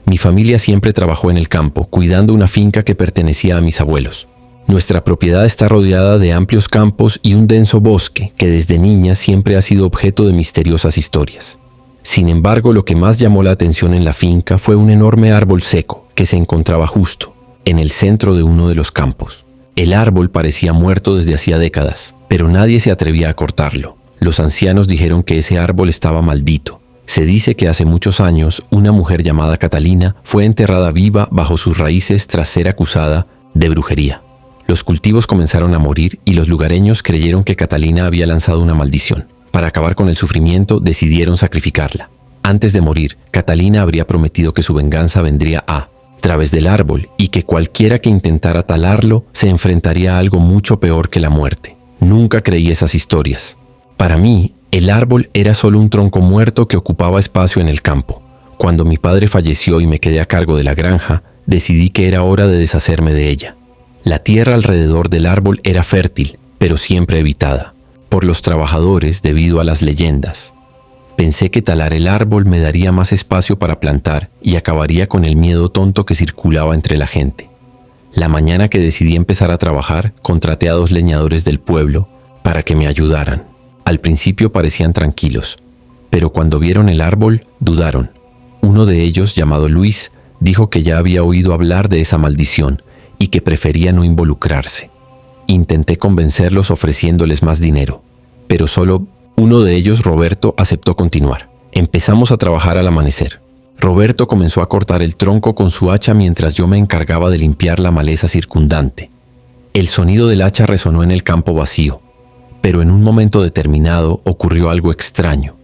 Mi familia siempre trabajó en el campo, cuidando una finca que pertenecía a mis abuelos. Nuestra propiedad está rodeada de amplios campos y un denso bosque que desde niña siempre ha sido objeto de misteriosas historias. Sin embargo, lo que más llamó la atención en la finca fue un enorme árbol seco que se encontraba justo en el centro de uno de los campos. El árbol parecía muerto desde hacía décadas, pero nadie se atrevía a cortarlo. Los ancianos dijeron que ese árbol estaba maldito. Se dice que hace muchos años una mujer llamada Catalina fue enterrada viva bajo sus raíces tras ser acusada de brujería. Los cultivos comenzaron a morir y los lugareños creyeron que Catalina había lanzado una maldición. Para acabar con el sufrimiento, decidieron sacrificarla. Antes de morir, Catalina habría prometido que su venganza vendría a través del árbol y que cualquiera que intentara talarlo se enfrentaría a algo mucho peor que la muerte. Nunca creí esas historias. Para mí, el árbol era solo un tronco muerto que ocupaba espacio en el campo. Cuando mi padre falleció y me quedé a cargo de la granja, decidí que era hora de deshacerme de ella. La tierra alrededor del árbol era fértil, pero siempre evitada por los trabajadores debido a las leyendas. Pensé que talar el árbol me daría más espacio para plantar y acabaría con el miedo tonto que circulaba entre la gente. La mañana que decidí empezar a trabajar, contraté a 2 leñadores del pueblo para que me ayudaran. Al principio parecían tranquilos, pero cuando vieron el árbol, dudaron. Uno de ellos, llamado Luis, dijo que ya había oído hablar de esa maldición y que prefería no involucrarse. Intenté convencerlos ofreciéndoles más dinero, pero solo uno de ellos, Roberto, aceptó continuar. Empezamos a trabajar al amanecer. Roberto comenzó a cortar el tronco con su hacha mientras yo me encargaba de limpiar la maleza circundante. El sonido del hacha resonó en el campo vacío, pero en un momento determinado ocurrió algo extraño.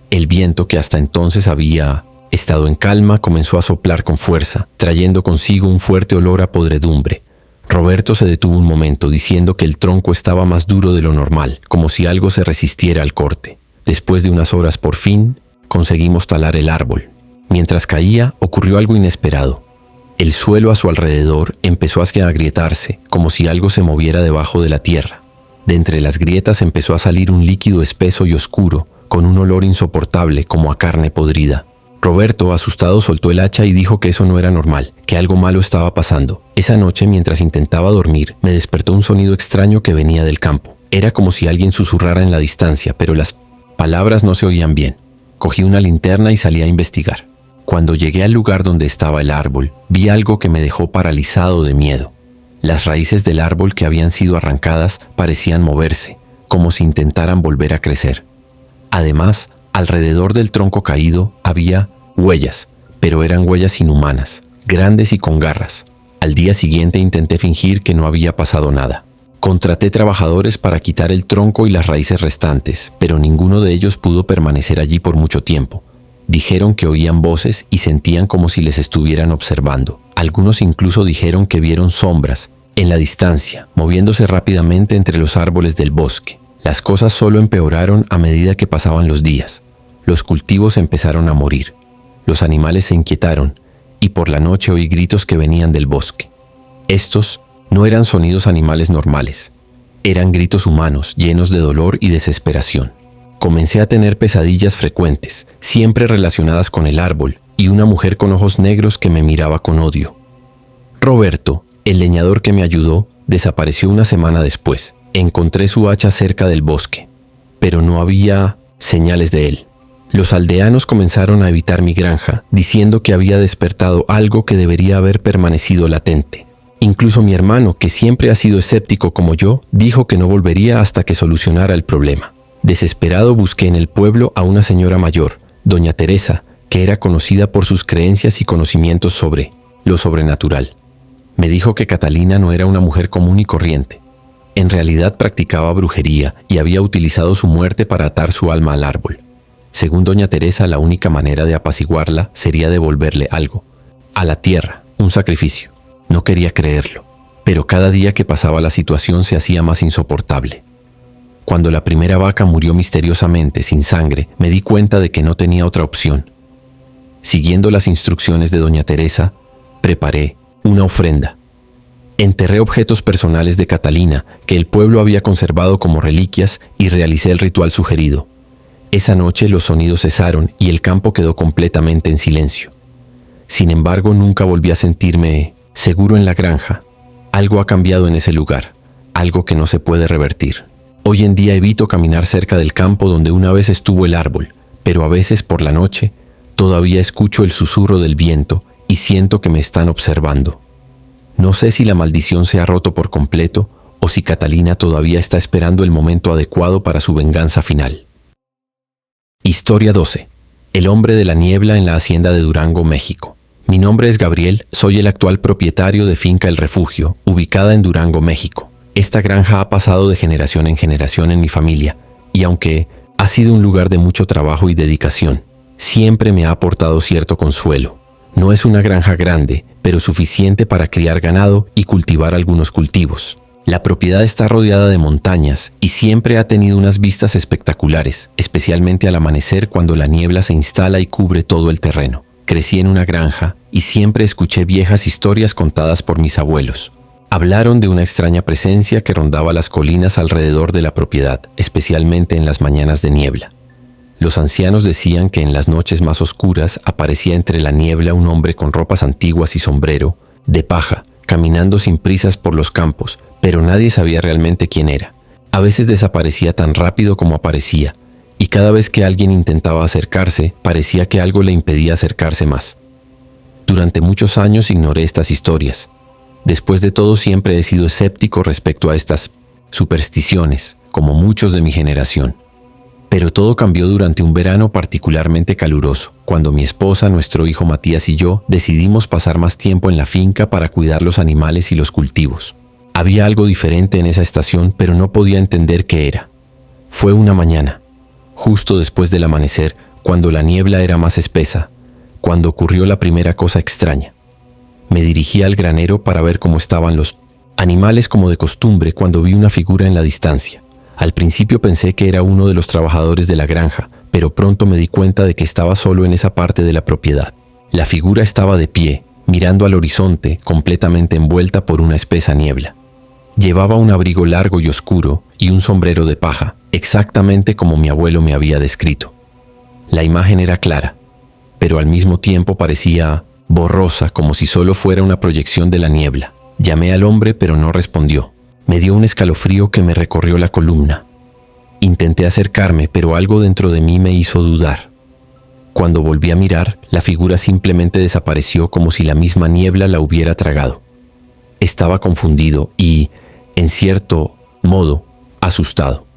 El viento, que hasta entonces había estado en calma, comenzó a soplar con fuerza, trayendo consigo un fuerte olor a podredumbre. Roberto se detuvo un momento diciendo que el tronco estaba más duro de lo normal, como si algo se resistiera al corte. Después de unas horas, por fin, conseguimos talar el árbol. Mientras caía, ocurrió algo inesperado. El suelo a su alrededor empezó a agrietarse, como si algo se moviera debajo de la tierra. De entre las grietas empezó a salir un líquido espeso y oscuro, con un olor insoportable como a carne podrida. Roberto, asustado, soltó el hacha y dijo que eso no era normal, que algo malo estaba pasando. Esa noche, mientras intentaba dormir, me despertó un sonido extraño que venía del campo. Era como si alguien susurrara en la distancia, pero las palabras no se oían bien. Cogí una linterna y salí a investigar. Cuando llegué al lugar donde estaba el árbol, vi algo que me dejó paralizado de miedo. Las raíces del árbol que habían sido arrancadas parecían moverse, como si intentaran volver a crecer. Además, alrededor del tronco caído había huellas, pero eran huellas inhumanas, grandes y con garras. Al día siguiente intenté fingir que no había pasado nada. Contraté trabajadores para quitar el tronco y las raíces restantes, pero ninguno de ellos pudo permanecer allí por mucho tiempo. Dijeron que oían voces y sentían como si les estuvieran observando. Algunos incluso dijeron que vieron sombras en la distancia, moviéndose rápidamente entre los árboles del bosque. Las cosas solo empeoraron a medida que pasaban los días. Los cultivos empezaron a morir. Los animales se inquietaron y por la noche oí gritos que venían del bosque. Estos no eran sonidos animales normales. Eran gritos humanos llenos de dolor y desesperación. Comencé a tener pesadillas frecuentes, siempre relacionadas con el árbol y una mujer con ojos negros que me miraba con odio. Roberto, el leñador que me ayudó, desapareció una semana después. Encontré su hacha cerca del bosque, pero no había señales de él. Los aldeanos comenzaron a evitar mi granja, diciendo que había despertado algo que debería haber permanecido latente. Incluso mi hermano, que siempre ha sido escéptico como yo, dijo que no volvería hasta que solucionara el problema. Desesperado busqué en el pueblo a una señora mayor, doña Teresa, que era conocida por sus creencias y conocimientos sobre lo sobrenatural. Me dijo que Catalina no era una mujer común y corriente. En realidad practicaba brujería y había utilizado su muerte para atar su alma al árbol. Según doña Teresa, la única manera de apaciguarla sería devolverle algo, a la tierra, un sacrificio. No quería creerlo, pero cada día que pasaba la situación se hacía más insoportable. Cuando la primera vaca murió misteriosamente, sin sangre, me di cuenta de que no tenía otra opción. Siguiendo las instrucciones de doña Teresa, preparé una ofrenda. Enterré objetos personales de Catalina que el pueblo había conservado como reliquias y realicé el ritual sugerido. Esa noche los sonidos cesaron y el campo quedó completamente en silencio. Sin embargo, nunca volví a sentirme seguro en la granja. Algo ha cambiado en ese lugar, algo que no se puede revertir. Hoy en día evito caminar cerca del campo donde una vez estuvo el árbol, pero a veces por la noche todavía escucho el susurro del viento y siento que me están observando. No sé si la maldición se ha roto por completo o si Catalina todavía está esperando el momento adecuado para su venganza final. Historia 12. El hombre de la niebla en la hacienda de Durango, México. Mi nombre es Gabriel, soy el actual propietario de Finca El Refugio, ubicada en Durango, México. Esta granja ha pasado de generación en generación en mi familia, y aunque ha sido un lugar de mucho trabajo y dedicación, siempre me ha aportado cierto consuelo. No es una granja grande, pero suficiente para criar ganado y cultivar algunos cultivos. La propiedad está rodeada de montañas y siempre ha tenido unas vistas espectaculares, especialmente al amanecer cuando la niebla se instala y cubre todo el terreno. Crecí en una granja y siempre escuché viejas historias contadas por mis abuelos. Hablaron de una extraña presencia que rondaba las colinas alrededor de la propiedad, especialmente en las mañanas de niebla. Los ancianos decían que en las noches más oscuras aparecía entre la niebla un hombre con ropas antiguas y sombrero, de paja, caminando sin prisas por los campos, pero nadie sabía realmente quién era. A veces desaparecía tan rápido como aparecía, y cada vez que alguien intentaba acercarse, parecía que algo le impedía acercarse más. Durante muchos años ignoré estas historias. Después de todo, siempre he sido escéptico respecto a estas supersticiones, como muchos de mi generación. Pero todo cambió durante un verano particularmente caluroso, cuando mi esposa, nuestro hijo Matías y yo decidimos pasar más tiempo en la finca para cuidar los animales y los cultivos. Había algo diferente en esa estación, pero no podía entender qué era. Fue una mañana, justo después del amanecer, cuando la niebla era más espesa, cuando ocurrió la primera cosa extraña. Me dirigí al granero para ver cómo estaban los animales como de costumbre cuando vi una figura en la distancia. Al principio pensé que era uno de los trabajadores de la granja, pero pronto me di cuenta de que estaba solo en esa parte de la propiedad. La figura estaba de pie, mirando al horizonte, completamente envuelta por una espesa niebla. Llevaba un abrigo largo y oscuro y un sombrero de paja, exactamente como mi abuelo me había descrito. La imagen era clara, pero al mismo tiempo parecía borrosa, como si solo fuera una proyección de la niebla. Llamé al hombre, pero no respondió. Me dio un escalofrío que me recorrió la columna. Intenté acercarme, pero algo dentro de mí me hizo dudar. Cuando volví a mirar, la figura simplemente desapareció como si la misma niebla la hubiera tragado. Estaba confundido y, en cierto modo, asustado.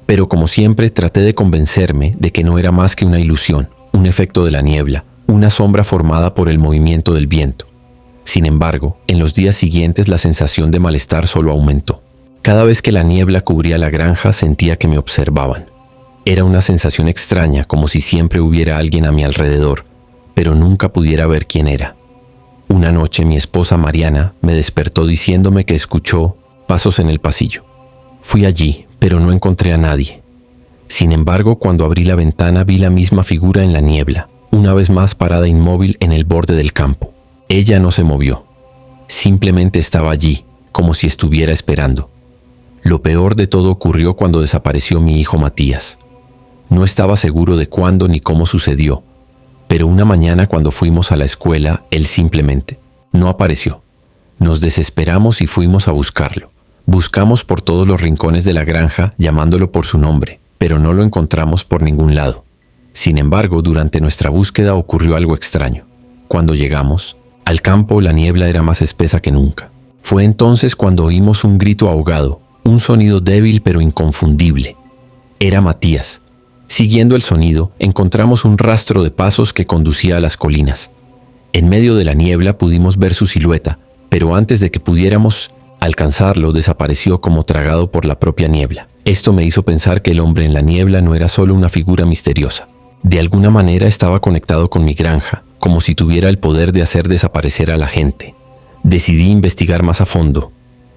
Pero como siempre, traté de convencerme de que no era más que una ilusión, un efecto de la niebla, una sombra formada por el movimiento del viento. Sin embargo, en los días siguientes la sensación de malestar solo aumentó. Cada vez que la niebla cubría la granja sentía que me observaban. Era una sensación extraña, como si siempre hubiera alguien a mi alrededor, pero nunca pudiera ver quién era. Una noche mi esposa Mariana me despertó diciéndome que escuchó pasos en el pasillo. Fui allí, pero no encontré a nadie. Sin embargo, cuando abrí la ventana vi la misma figura en la niebla, una vez más parada inmóvil en el borde del campo. Ella no se movió. Simplemente estaba allí, como si estuviera esperando. Lo peor de todo ocurrió cuando desapareció mi hijo Matías. No estaba seguro de cuándo ni cómo sucedió, pero una mañana cuando fuimos a la escuela, él simplemente no apareció. Nos desesperamos y fuimos a buscarlo. Buscamos por todos los rincones de la granja llamándolo por su nombre, pero no lo encontramos por ningún lado. Sin embargo, durante nuestra búsqueda ocurrió algo extraño. Cuando llegamos al campo, la niebla era más espesa que nunca. Fue entonces cuando oímos un grito ahogado, un sonido débil pero inconfundible. Era Matías. Siguiendo el sonido, encontramos un rastro de pasos que conducía a las colinas. En medio de la niebla pudimos ver su silueta, pero antes de que pudiéramos alcanzarlo, desapareció como tragado por la propia niebla. Esto me hizo pensar que el hombre en la niebla no era solo una figura misteriosa. De alguna manera estaba conectado con mi granja, como si tuviera el poder de hacer desaparecer a la gente. Decidí investigar más a fondo.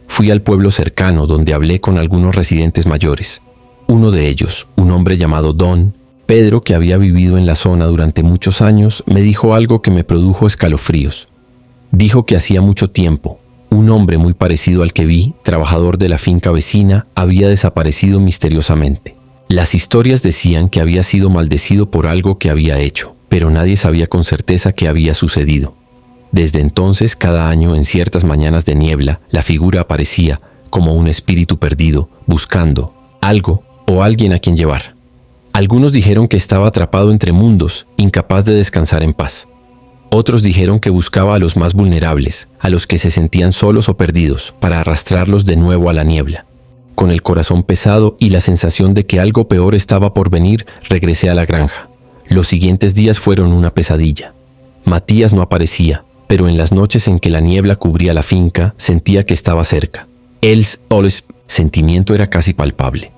Fui al pueblo cercano donde hablé con algunos residentes mayores. Uno de ellos, un hombre llamado Don Pedro, que había vivido en la zona durante muchos años, me dijo algo que me produjo escalofríos. Dijo que hacía mucho tiempo, un hombre muy parecido al que vi, trabajador de la finca vecina, había desaparecido misteriosamente. Las historias decían que había sido maldecido por algo que había hecho, pero nadie sabía con certeza qué había sucedido. Desde entonces, cada año, en ciertas mañanas de niebla, la figura aparecía como un espíritu perdido, buscando algo o alguien a quien llevar. Algunos dijeron que estaba atrapado entre mundos, incapaz de descansar en paz. Otros dijeron que buscaba a los más vulnerables, a los que se sentían solos o perdidos, para arrastrarlos de nuevo a la niebla. Con el corazón pesado y la sensación de que algo peor estaba por venir, regresé a la granja. Los siguientes días fueron una pesadilla. Matías no aparecía, pero en las noches en que la niebla cubría la finca, sentía que estaba cerca. El sentimiento era casi palpable.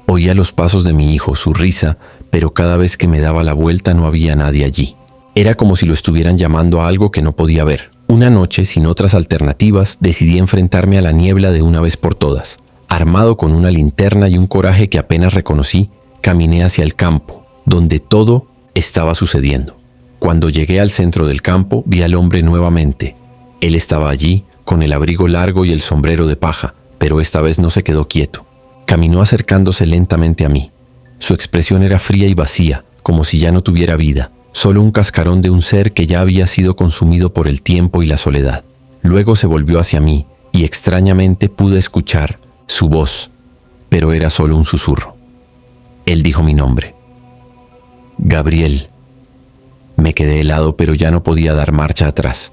Oía los pasos de mi hijo, su risa, pero cada vez que me daba la vuelta no había nadie allí. Era como si lo estuvieran llamando a algo que no podía ver. Una noche, sin otras alternativas, decidí enfrentarme a la niebla de una vez por todas. Armado con una linterna y un coraje que apenas reconocí, caminé hacia el campo, donde todo estaba sucediendo. Cuando llegué al centro del campo, vi al hombre nuevamente. Él estaba allí, con el abrigo largo y el sombrero de paja, pero esta vez no se quedó quieto. Caminó acercándose lentamente a mí. Su expresión era fría y vacía, como si ya no tuviera vida, solo un cascarón de un ser que ya había sido consumido por el tiempo y la soledad. Luego se volvió hacia mí, y extrañamente pude escuchar su voz, pero era solo un susurro. Él dijo mi nombre. Gabriel. Me quedé helado, pero ya no podía dar marcha atrás.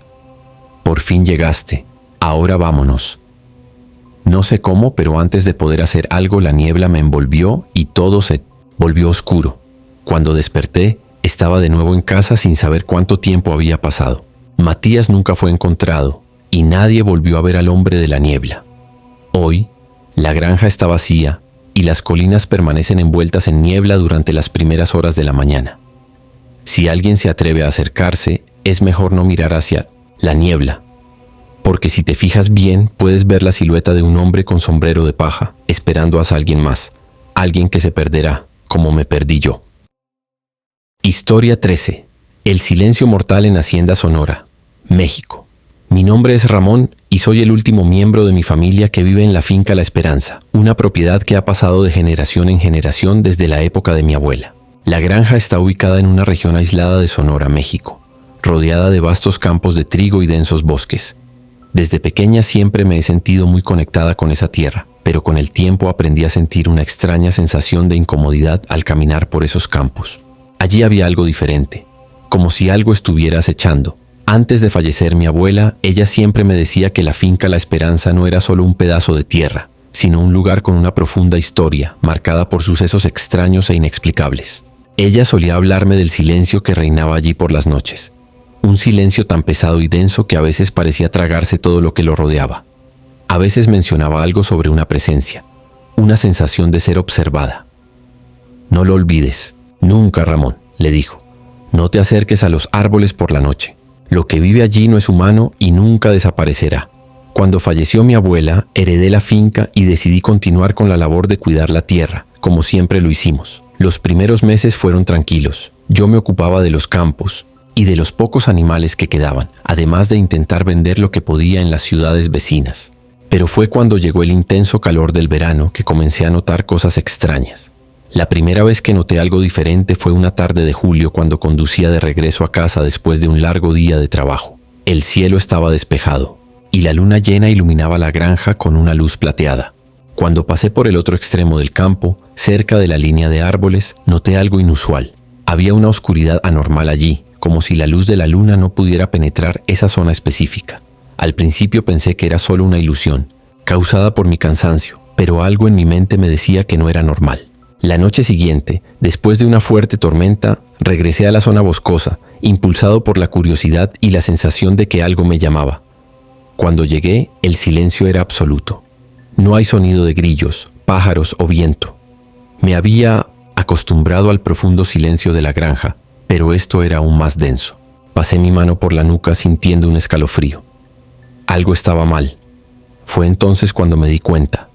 Por fin llegaste. Ahora vámonos. No sé cómo, pero antes de poder hacer algo, la niebla me envolvió y todo se volvió oscuro. Cuando desperté, estaba de nuevo en casa sin saber cuánto tiempo había pasado. Matías nunca fue encontrado y nadie volvió a ver al hombre de la niebla. Hoy, la granja está vacía y las colinas permanecen envueltas en niebla durante las primeras horas de la mañana. Si alguien se atreve a acercarse, es mejor no mirar hacia la niebla, porque si te fijas bien, puedes ver la silueta de un hombre con sombrero de paja, esperando a alguien más, alguien que se perderá, como me perdí yo. Historia 13. El silencio mortal en Hacienda Sonora, México. Mi nombre es Ramón y soy el último miembro de mi familia que vive en la finca La Esperanza, una propiedad que ha pasado de generación en generación desde la época de mi abuela. La granja está ubicada en una región aislada de Sonora, México, rodeada de vastos campos de trigo y densos bosques. Desde pequeña siempre me he sentido muy conectada con esa tierra, pero con el tiempo aprendí a sentir una extraña sensación de incomodidad al caminar por esos campos. Allí había algo diferente, como si algo estuviera acechando. Antes de fallecer mi abuela, ella siempre me decía que la finca La Esperanza no era solo un pedazo de tierra, sino un lugar con una profunda historia, marcada por sucesos extraños e inexplicables. Ella solía hablarme del silencio que reinaba allí por las noches. Un silencio tan pesado y denso que a veces parecía tragarse todo lo que lo rodeaba. A veces mencionaba algo sobre una presencia, una sensación de ser observada. «No lo olvides, nunca, Ramón», le dijo. «No te acerques a los árboles por la noche. Lo que vive allí no es humano y nunca desaparecerá». Cuando falleció mi abuela, heredé la finca y decidí continuar con la labor de cuidar la tierra, como siempre lo hicimos. Los primeros meses fueron tranquilos. Yo me ocupaba de los campos y de los pocos animales que quedaban, además de intentar vender lo que podía en las ciudades vecinas. Pero fue cuando llegó el intenso calor del verano que comencé a notar cosas extrañas. La primera vez que noté algo diferente fue una tarde de julio cuando conducía de regreso a casa después de un largo día de trabajo. El cielo estaba despejado y la luna llena iluminaba la granja con una luz plateada. Cuando pasé por el otro extremo del campo, cerca de la línea de árboles, noté algo inusual. Había una oscuridad anormal allí, como si la luz de la luna no pudiera penetrar esa zona específica. Al principio pensé que era solo una ilusión, causada por mi cansancio, pero algo en mi mente me decía que no era normal. La noche siguiente, después de una fuerte tormenta, regresé a la zona boscosa, impulsado por la curiosidad y la sensación de que algo me llamaba. Cuando llegué, el silencio era absoluto. No hay sonido de grillos, pájaros o viento. Me había acostumbrado al profundo silencio de la granja, pero esto era aún más denso. Pasé mi mano por la nuca sintiendo un escalofrío. Algo estaba mal. Fue entonces cuando me di cuenta.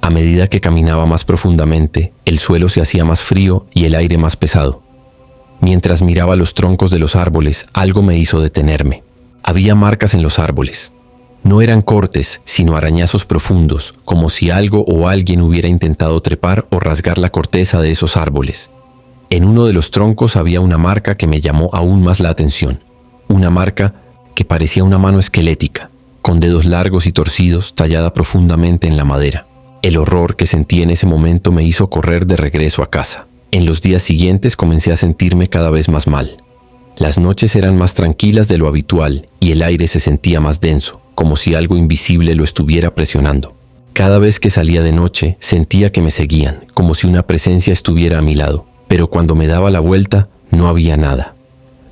A medida que caminaba más profundamente, el suelo se hacía más frío y el aire más pesado. Mientras miraba los troncos de los árboles, algo me hizo detenerme. Había marcas en los árboles. No eran cortes, sino arañazos profundos, como si algo o alguien hubiera intentado trepar o rasgar la corteza de esos árboles. En uno de los troncos había una marca que me llamó aún más la atención. Una marca que parecía una mano esquelética, con dedos largos y torcidos, tallada profundamente en la madera. El horror que sentí en ese momento me hizo correr de regreso a casa. En los días siguientes comencé a sentirme cada vez más mal. Las noches eran más tranquilas de lo habitual y el aire se sentía más denso, como si algo invisible lo estuviera presionando. Cada vez que salía de noche, sentía que me seguían, como si una presencia estuviera a mi lado, pero cuando me daba la vuelta, no había nada.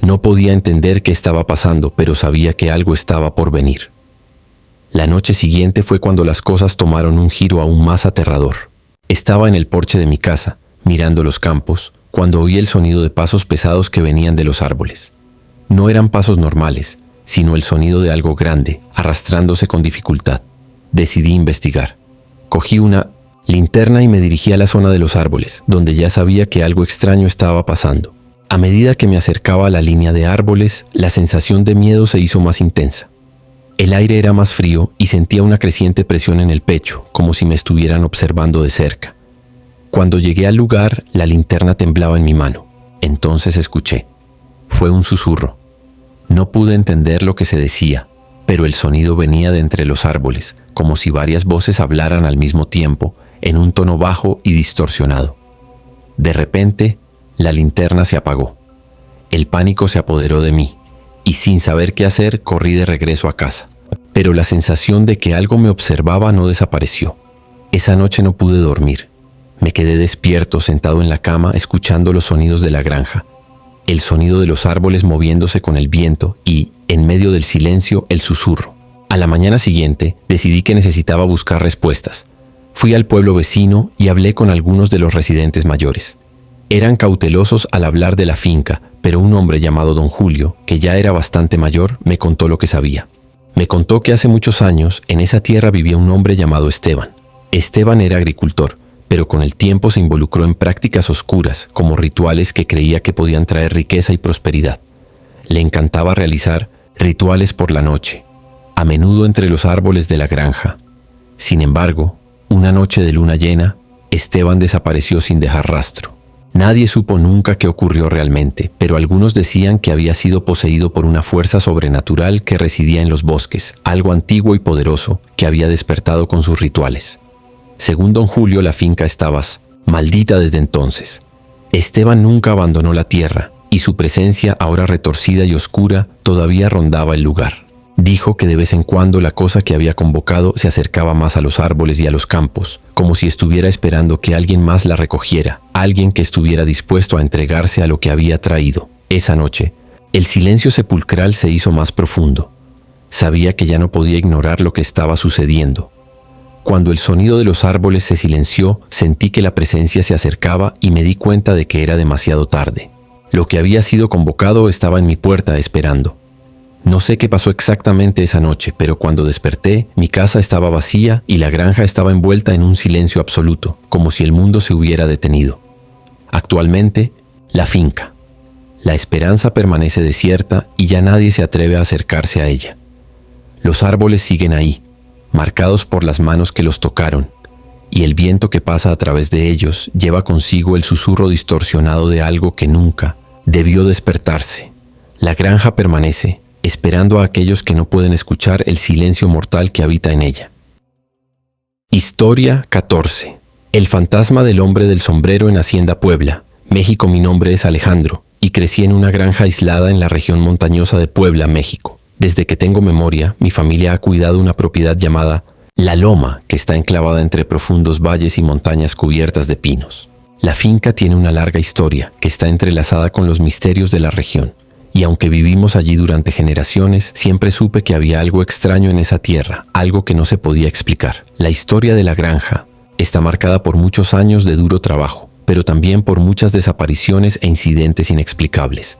No podía entender qué estaba pasando, pero sabía que algo estaba por venir. La noche siguiente fue cuando las cosas tomaron un giro aún más aterrador. Estaba en el porche de mi casa, mirando los campos, cuando oí el sonido de pasos pesados que venían de los árboles. No eran pasos normales, sino el sonido de algo grande, arrastrándose con dificultad. Decidí investigar. Cogí una linterna y me dirigí a la zona de los árboles, donde ya sabía que algo extraño estaba pasando. A medida que me acercaba a la línea de árboles, la sensación de miedo se hizo más intensa. El aire era más frío y sentía una creciente presión en el pecho, como si me estuvieran observando de cerca. Cuando llegué al lugar, la linterna temblaba en mi mano. Entonces escuché. Fue un susurro. No pude entender lo que se decía, pero el sonido venía de entre los árboles, como si varias voces hablaran al mismo tiempo, en un tono bajo y distorsionado. De repente, la linterna se apagó. El pánico se apoderó de mí, y sin saber qué hacer, corrí de regreso a casa. Pero la sensación de que algo me observaba no desapareció. Esa noche no pude dormir. Me quedé despierto, sentado en la cama, escuchando los sonidos de la granja. El sonido de los árboles moviéndose con el viento y, en medio del silencio, el susurro. A la mañana siguiente, decidí que necesitaba buscar respuestas. Fui al pueblo vecino y hablé con algunos de los residentes mayores. Eran cautelosos al hablar de la finca, pero un hombre llamado Don Julio, que ya era bastante mayor, me contó lo que sabía. Me contó que hace muchos años en esa tierra vivía un hombre llamado Esteban. Esteban era agricultor, pero con el tiempo se involucró en prácticas oscuras, como rituales que creía que podían traer riqueza y prosperidad. Le encantaba realizar rituales por la noche, a menudo entre los árboles de la granja. Sin embargo, una noche de luna llena, Esteban desapareció sin dejar rastro. Nadie supo nunca qué ocurrió realmente, pero algunos decían que había sido poseído por una fuerza sobrenatural que residía en los bosques, algo antiguo y poderoso que había despertado con sus rituales. Según don Julio, la finca estaba maldita desde entonces. Esteban nunca abandonó la tierra, y su presencia, ahora retorcida y oscura, todavía rondaba el lugar. Dijo que de vez en cuando la cosa que había convocado se acercaba más a los árboles y a los campos, como si estuviera esperando que alguien más la recogiera, alguien que estuviera dispuesto a entregarse a lo que había traído. Esa noche, el silencio sepulcral se hizo más profundo. Sabía que ya no podía ignorar lo que estaba sucediendo. Cuando el sonido de los árboles se silenció, sentí que la presencia se acercaba y me di cuenta de que era demasiado tarde. Lo que había sido convocado estaba en mi puerta esperando. No sé qué pasó exactamente esa noche, pero cuando desperté, mi casa estaba vacía y la granja estaba envuelta en un silencio absoluto, como si el mundo se hubiera detenido. Actualmente, la finca. La esperanza permanece desierta y ya nadie se atreve a acercarse a ella. Los árboles siguen ahí, marcados por las manos que los tocaron, y el viento que pasa a través de ellos lleva consigo el susurro distorsionado de algo que nunca debió despertarse. La granja permanece, esperando a aquellos que no pueden escuchar el silencio mortal que habita en ella. Historia 14. El fantasma del hombre del sombrero en Hacienda Puebla, México. Mi nombre es Alejandro, y crecí en una granja aislada en la región montañosa de Puebla, México. Desde que tengo memoria, mi familia ha cuidado una propiedad llamada La Loma, que está enclavada entre profundos valles y montañas cubiertas de pinos. La finca tiene una larga historia que está entrelazada con los misterios de la región. Y aunque vivimos allí durante generaciones, siempre supe que había algo extraño en esa tierra, algo que no se podía explicar. La historia de la granja está marcada por muchos años de duro trabajo, pero también por muchas desapariciones e incidentes inexplicables.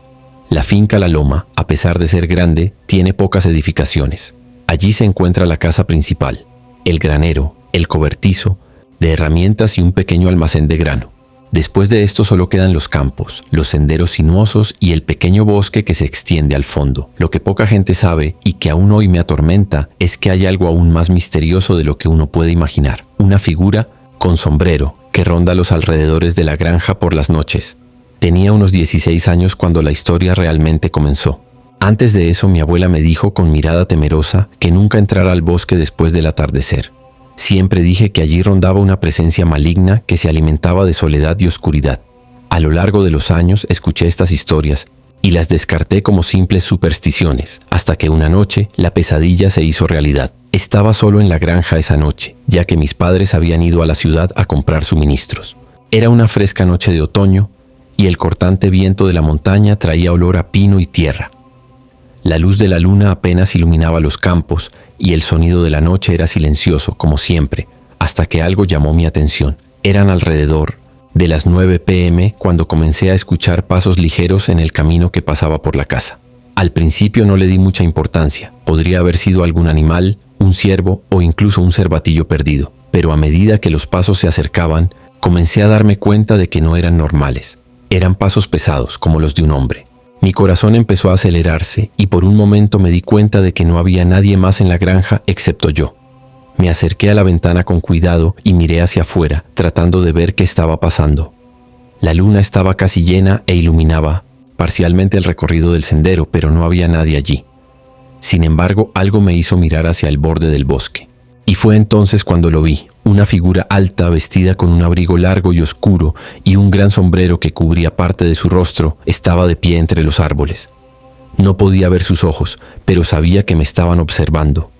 La finca La Loma, a pesar de ser grande, tiene pocas edificaciones. Allí se encuentra la casa principal, el granero, el cobertizo de herramientas y un pequeño almacén de grano. Después de esto solo quedan los campos, los senderos sinuosos y el pequeño bosque que se extiende al fondo. Lo que poca gente sabe y que aún hoy me atormenta es que hay algo aún más misterioso de lo que uno puede imaginar. Una figura con sombrero que ronda los alrededores de la granja por las noches. Tenía unos 16 años cuando la historia realmente comenzó. Antes de eso, mi abuela me dijo con mirada temerosa que nunca entrara al bosque después del atardecer. Siempre dije que allí rondaba una presencia maligna que se alimentaba de soledad y oscuridad. A lo largo de los años escuché estas historias y las descarté como simples supersticiones, hasta que una noche la pesadilla se hizo realidad. Estaba solo en la granja esa noche, ya que mis padres habían ido a la ciudad a comprar suministros. Era una fresca noche de otoño y el cortante viento de la montaña traía olor a pino y tierra. La luz de la luna apenas iluminaba los campos y el sonido de la noche era silencioso, como siempre, hasta que algo llamó mi atención. Eran alrededor de las 9 p.m. cuando comencé a escuchar pasos ligeros en el camino que pasaba por la casa. Al principio no le di mucha importancia. Podría haber sido algún animal, un ciervo o incluso un cervatillo perdido. Pero a medida que los pasos se acercaban, comencé a darme cuenta de que no eran normales. Eran pasos pesados, como los de un hombre. Mi corazón empezó a acelerarse y por un momento me di cuenta de que no había nadie más en la granja excepto yo. Me acerqué a la ventana con cuidado y miré hacia afuera, tratando de ver qué estaba pasando. La luna estaba casi llena e iluminaba parcialmente el recorrido del sendero, pero no había nadie allí. Sin embargo, algo me hizo mirar hacia el borde del bosque. Y fue entonces cuando lo vi, una figura alta vestida con un abrigo largo y oscuro y un gran sombrero que cubría parte de su rostro, estaba de pie entre los árboles. No podía ver sus ojos, pero sabía que me estaban observando.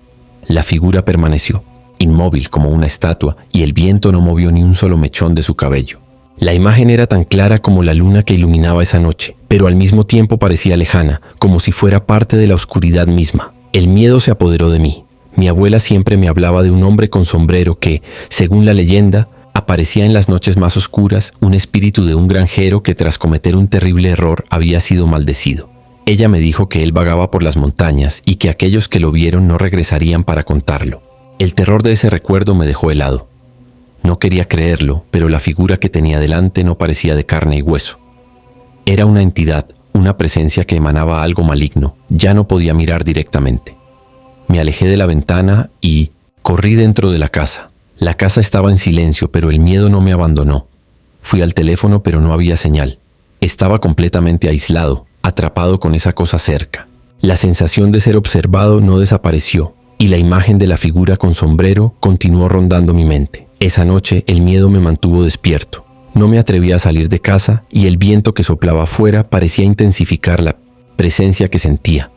La figura permaneció, inmóvil como una estatua, y el viento no movió ni un solo mechón de su cabello. La imagen era tan clara como la luna que iluminaba esa noche, pero al mismo tiempo parecía lejana, como si fuera parte de la oscuridad misma. El miedo se apoderó de mí. Mi abuela siempre me hablaba de un hombre con sombrero que, según la leyenda, aparecía en las noches más oscuras, un espíritu de un granjero que tras cometer un terrible error había sido maldecido. Ella me dijo que él vagaba por las montañas y que aquellos que lo vieron no regresarían para contarlo. El terror de ese recuerdo me dejó helado. No quería creerlo, pero la figura que tenía delante no parecía de carne y hueso. Era una entidad, una presencia que emanaba algo maligno. Ya no podía mirar directamente. Me alejé de la ventana y corrí dentro de la casa. La casa estaba en silencio, pero el miedo no me abandonó. Fui al teléfono, pero no había señal. Estaba completamente aislado, atrapado con esa cosa cerca. La sensación de ser observado no desapareció, y la imagen de la figura con sombrero continuó rondando mi mente. Esa noche el miedo me mantuvo despierto. No me atrevía a salir de casa y el viento que soplaba afuera parecía intensificar la presencia que sentía.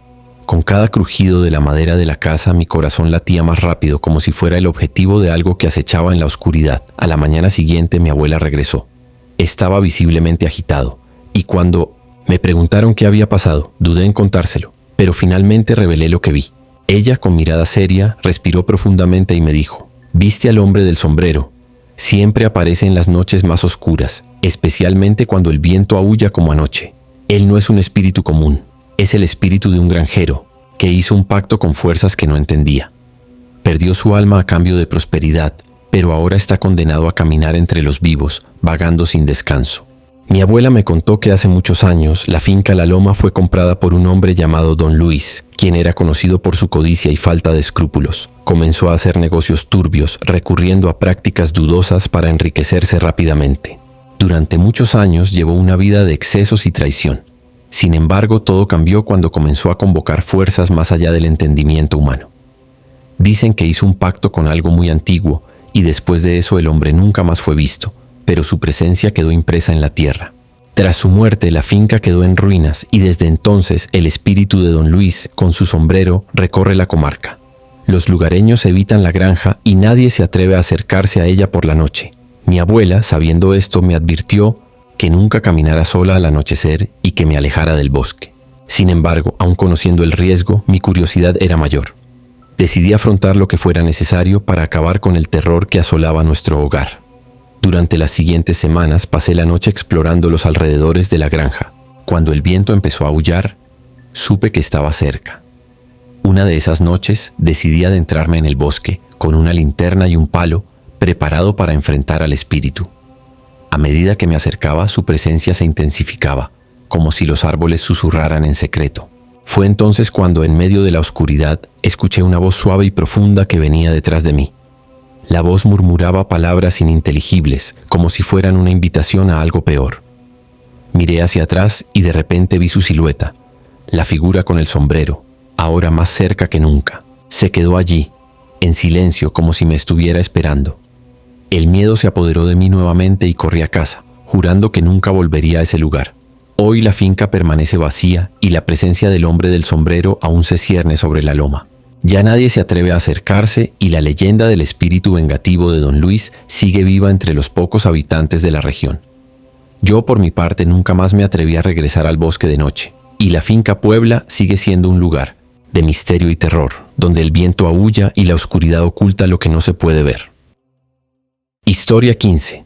Con cada crujido de la madera de la casa mi corazón latía más rápido, como si fuera el objetivo de algo que acechaba en la oscuridad. A la mañana siguiente mi abuela regresó. Estaba visiblemente agitado, y cuando me preguntaron qué había pasado, dudé en contárselo, pero finalmente revelé lo que vi. Ella, con mirada seria, respiró profundamente y me dijo: «¿Viste al hombre del sombrero? Siempre aparece en las noches más oscuras, especialmente cuando el viento aúlla como anoche. Él no es un espíritu común, es el espíritu de un granjero que hizo un pacto con fuerzas que no entendía. Perdió su alma a cambio de prosperidad, pero ahora está condenado a caminar entre los vivos, vagando sin descanso». Mi abuela me contó que hace muchos años la finca La Loma fue comprada por un hombre llamado Don Luis, quien era conocido por su codicia y falta de escrúpulos. Comenzó a hacer negocios turbios, recurriendo a prácticas dudosas para enriquecerse rápidamente. Durante muchos años llevó una vida de excesos y traición. Sin embargo, todo cambió cuando comenzó a convocar fuerzas más allá del entendimiento humano. Dicen que hizo un pacto con algo muy antiguo, y después de eso el hombre nunca más fue visto, pero su presencia quedó impresa en la tierra. Tras su muerte, la finca quedó en ruinas y desde entonces el espíritu de Don Luis, con su sombrero, recorre la comarca. Los lugareños evitan la granja y nadie se atreve a acercarse a ella por la noche. Mi abuela, sabiendo esto, me advirtió que nunca caminara sola al anochecer y que me alejara del bosque. Sin embargo, aun conociendo el riesgo, mi curiosidad era mayor. Decidí afrontar lo que fuera necesario para acabar con el terror que asolaba nuestro hogar. Durante las siguientes semanas pasé la noche explorando los alrededores de la granja. Cuando el viento empezó a aullar, supe que estaba cerca. Una de esas noches decidí adentrarme en el bosque con una linterna y un palo, preparado para enfrentar al espíritu. A medida que me acercaba, su presencia se intensificaba, como si los árboles susurraran en secreto. Fue entonces cuando, en medio de la oscuridad, escuché una voz suave y profunda que venía detrás de mí. La voz murmuraba palabras ininteligibles, como si fueran una invitación a algo peor. Miré hacia atrás y de repente vi su silueta, la figura con el sombrero, ahora más cerca que nunca. Se quedó allí, en silencio, como si me estuviera esperando. El miedo se apoderó de mí nuevamente y corrí a casa, jurando que nunca volvería a ese lugar. Hoy la finca permanece vacía y la presencia del hombre del sombrero aún se cierne sobre la loma. Ya nadie se atreve a acercarse y la leyenda del espíritu vengativo de Don Luis sigue viva entre los pocos habitantes de la región. Yo, por mi parte, nunca más me atreví a regresar al bosque de noche, y la finca Puebla sigue siendo un lugar de misterio y terror, donde el viento aúlla y la oscuridad oculta lo que no se puede ver. Historia 15.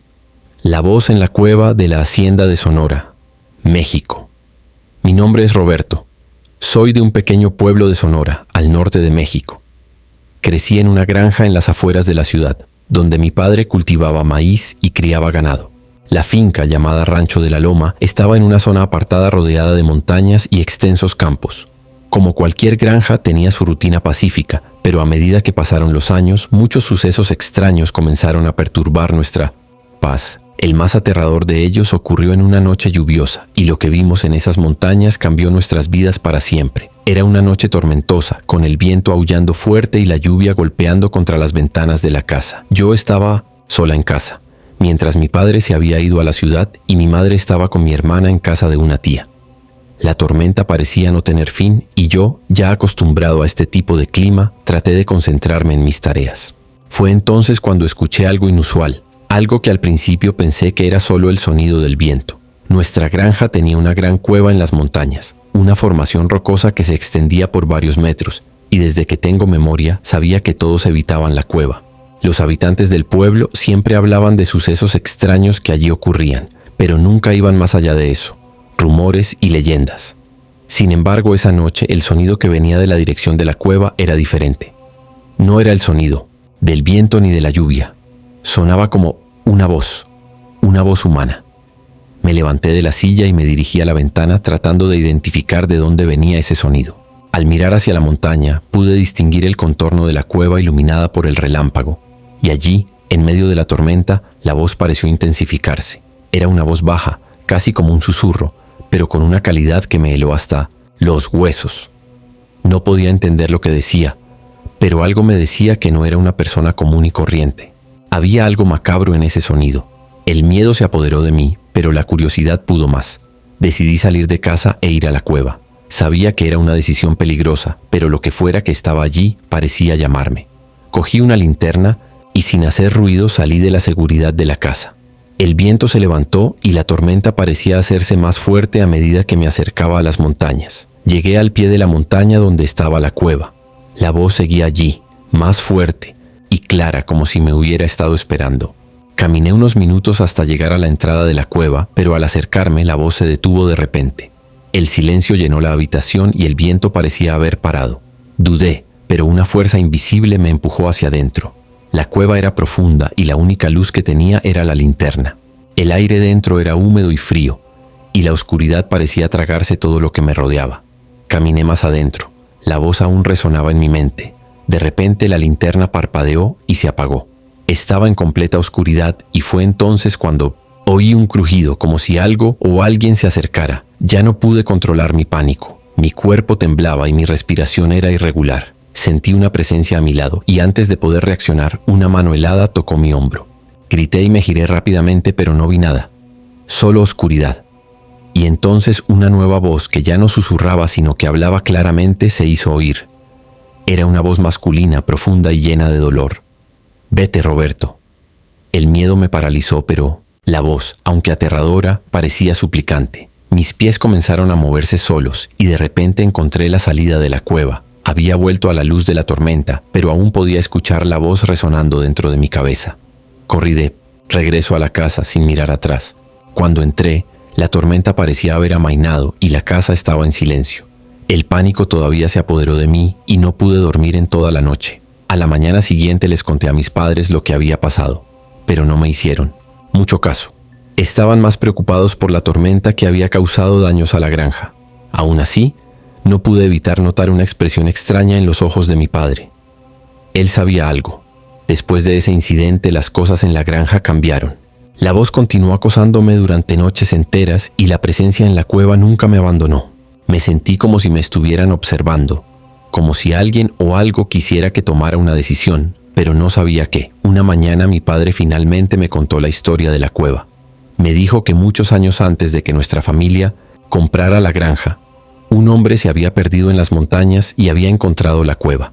La voz en la cueva de la Hacienda de Sonora, México. Mi nombre es Roberto. Soy de un pequeño pueblo de Sonora, al norte de México. Crecí en una granja en las afueras de la ciudad, donde mi padre cultivaba maíz y criaba ganado. La finca, llamada Rancho de la Loma, estaba en una zona apartada rodeada de montañas y extensos campos. Como cualquier granja, tenía su rutina pacífica, pero a medida que pasaron los años, muchos sucesos extraños comenzaron a perturbar nuestra paz. El más aterrador de ellos ocurrió en una noche lluviosa, y lo que vimos en esas montañas cambió nuestras vidas para siempre. Era una noche tormentosa, con el viento aullando fuerte y la lluvia golpeando contra las ventanas de la casa. Yo estaba sola en casa, mientras mi padre se había ido a la ciudad y mi madre estaba con mi hermana en casa de una tía. La tormenta parecía no tener fin y yo, ya acostumbrado a este tipo de clima, traté de concentrarme en mis tareas. Fue entonces cuando escuché algo inusual. Algo que al principio pensé que era solo el sonido del viento. Nuestra granja tenía una gran cueva en las montañas, una formación rocosa que se extendía por varios metros, y desde que tengo memoria sabía que todos evitaban la cueva. Los habitantes del pueblo siempre hablaban de sucesos extraños que allí ocurrían, pero nunca iban más allá de eso, rumores y leyendas. Sin embargo, esa noche el sonido que venía de la dirección de la cueva era diferente. No era el sonido del viento ni de la lluvia. Sonaba como una voz humana. Me levanté de la silla y me dirigí a la ventana tratando de identificar de dónde venía ese sonido. Al mirar hacia la montaña, pude distinguir el contorno de la cueva iluminada por el relámpago, y allí, en medio de la tormenta, la voz pareció intensificarse. Era una voz baja, casi como un susurro, pero con una calidad que me heló hasta los huesos. No podía entender lo que decía, pero algo me decía que no era una persona común y corriente. Había algo macabro en ese sonido. El miedo se apoderó de mí, pero la curiosidad pudo más. Decidí salir de casa e ir a la cueva. Sabía que era una decisión peligrosa, pero lo que fuera que estaba allí parecía llamarme. Cogí una linterna y sin hacer ruido salí de la seguridad de la casa. El viento se levantó y la tormenta parecía hacerse más fuerte a medida que me acercaba a las montañas. Llegué al pie de la montaña donde estaba la cueva. La voz seguía allí, más fuerte y clara como si me hubiera estado esperando. Caminé unos minutos hasta llegar a la entrada de la cueva, pero al acercarme la voz se detuvo de repente. El silencio llenó la habitación y el viento parecía haber parado. Dudé, pero una fuerza invisible me empujó hacia adentro. La cueva era profunda y la única luz que tenía era la linterna. El aire dentro era húmedo y frío, y la oscuridad parecía tragarse todo lo que me rodeaba. Caminé más adentro. La voz aún resonaba en mi mente. De repente la linterna parpadeó y se apagó. Estaba en completa oscuridad y fue entonces cuando oí un crujido como si algo o alguien se acercara. Ya no pude controlar mi pánico. Mi cuerpo temblaba y mi respiración era irregular. Sentí una presencia a mi lado y antes de poder reaccionar, una mano helada tocó mi hombro. Grité y me giré rápidamente, pero no vi nada. Solo oscuridad. Y entonces una nueva voz que ya no susurraba sino que hablaba claramente se hizo oír. Era una voz masculina, profunda y llena de dolor. «Vete, Roberto». El miedo me paralizó, pero la voz, aunque aterradora, parecía suplicante. Mis pies comenzaron a moverse solos y de repente encontré la salida de la cueva. Había vuelto a la luz de la tormenta, pero aún podía escuchar la voz resonando dentro de mi cabeza. Corrí de regreso a la casa sin mirar atrás. Cuando entré, la tormenta parecía haber amainado y la casa estaba en silencio. El pánico todavía se apoderó de mí y no pude dormir en toda la noche. A la mañana siguiente les conté a mis padres lo que había pasado, pero no me hicieron mucho caso. Estaban más preocupados por la tormenta que había causado daños a la granja. Aún así, no pude evitar notar una expresión extraña en los ojos de mi padre. Él sabía algo. Después de ese incidente, las cosas en la granja cambiaron. La voz continuó acosándome durante noches enteras y la presencia en la cueva nunca me abandonó. Me sentí como si me estuvieran observando, como si alguien o algo quisiera que tomara una decisión, pero no sabía qué. Una mañana mi padre finalmente me contó la historia de la cueva. Me dijo que muchos años antes de que nuestra familia comprara la granja, un hombre se había perdido en las montañas y había encontrado la cueva.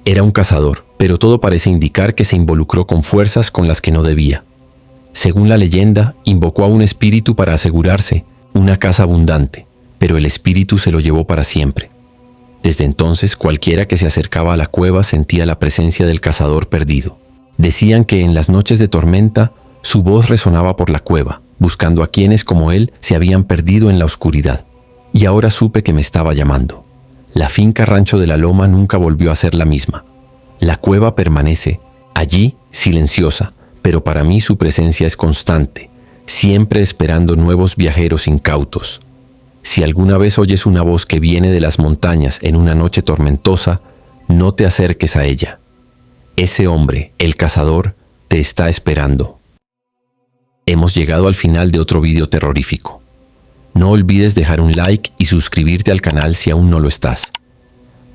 Era un cazador, pero todo parece indicar que se involucró con fuerzas con las que no debía. Según la leyenda, invocó a un espíritu para asegurarse una casa abundante, pero el espíritu se lo llevó para siempre. Desde entonces, cualquiera que se acercaba a la cueva sentía la presencia del cazador perdido. Decían que en las noches de tormenta, su voz resonaba por la cueva, buscando a quienes como él se habían perdido en la oscuridad. Y ahora supe que me estaba llamando. La finca Rancho de la Loma nunca volvió a ser la misma. La cueva permanece, allí, silenciosa, pero para mí su presencia es constante, siempre esperando nuevos viajeros incautos. Si alguna vez oyes una voz que viene de las montañas en una noche tormentosa, no te acerques a ella. Ese hombre, el cazador, te está esperando. Hemos llegado al final de otro video terrorífico. No olvides dejar un like y suscribirte al canal si aún no lo estás.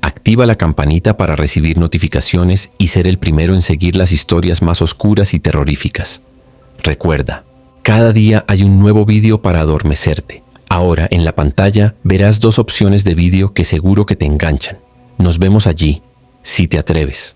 Activa la campanita para recibir notificaciones y ser el primero en seguir las historias más oscuras y terroríficas. Recuerda, cada día hay un nuevo video para adormecerte. Ahora en la pantalla verás 2 opciones de vídeo que seguro que te enganchan. Nos vemos allí, si te atreves.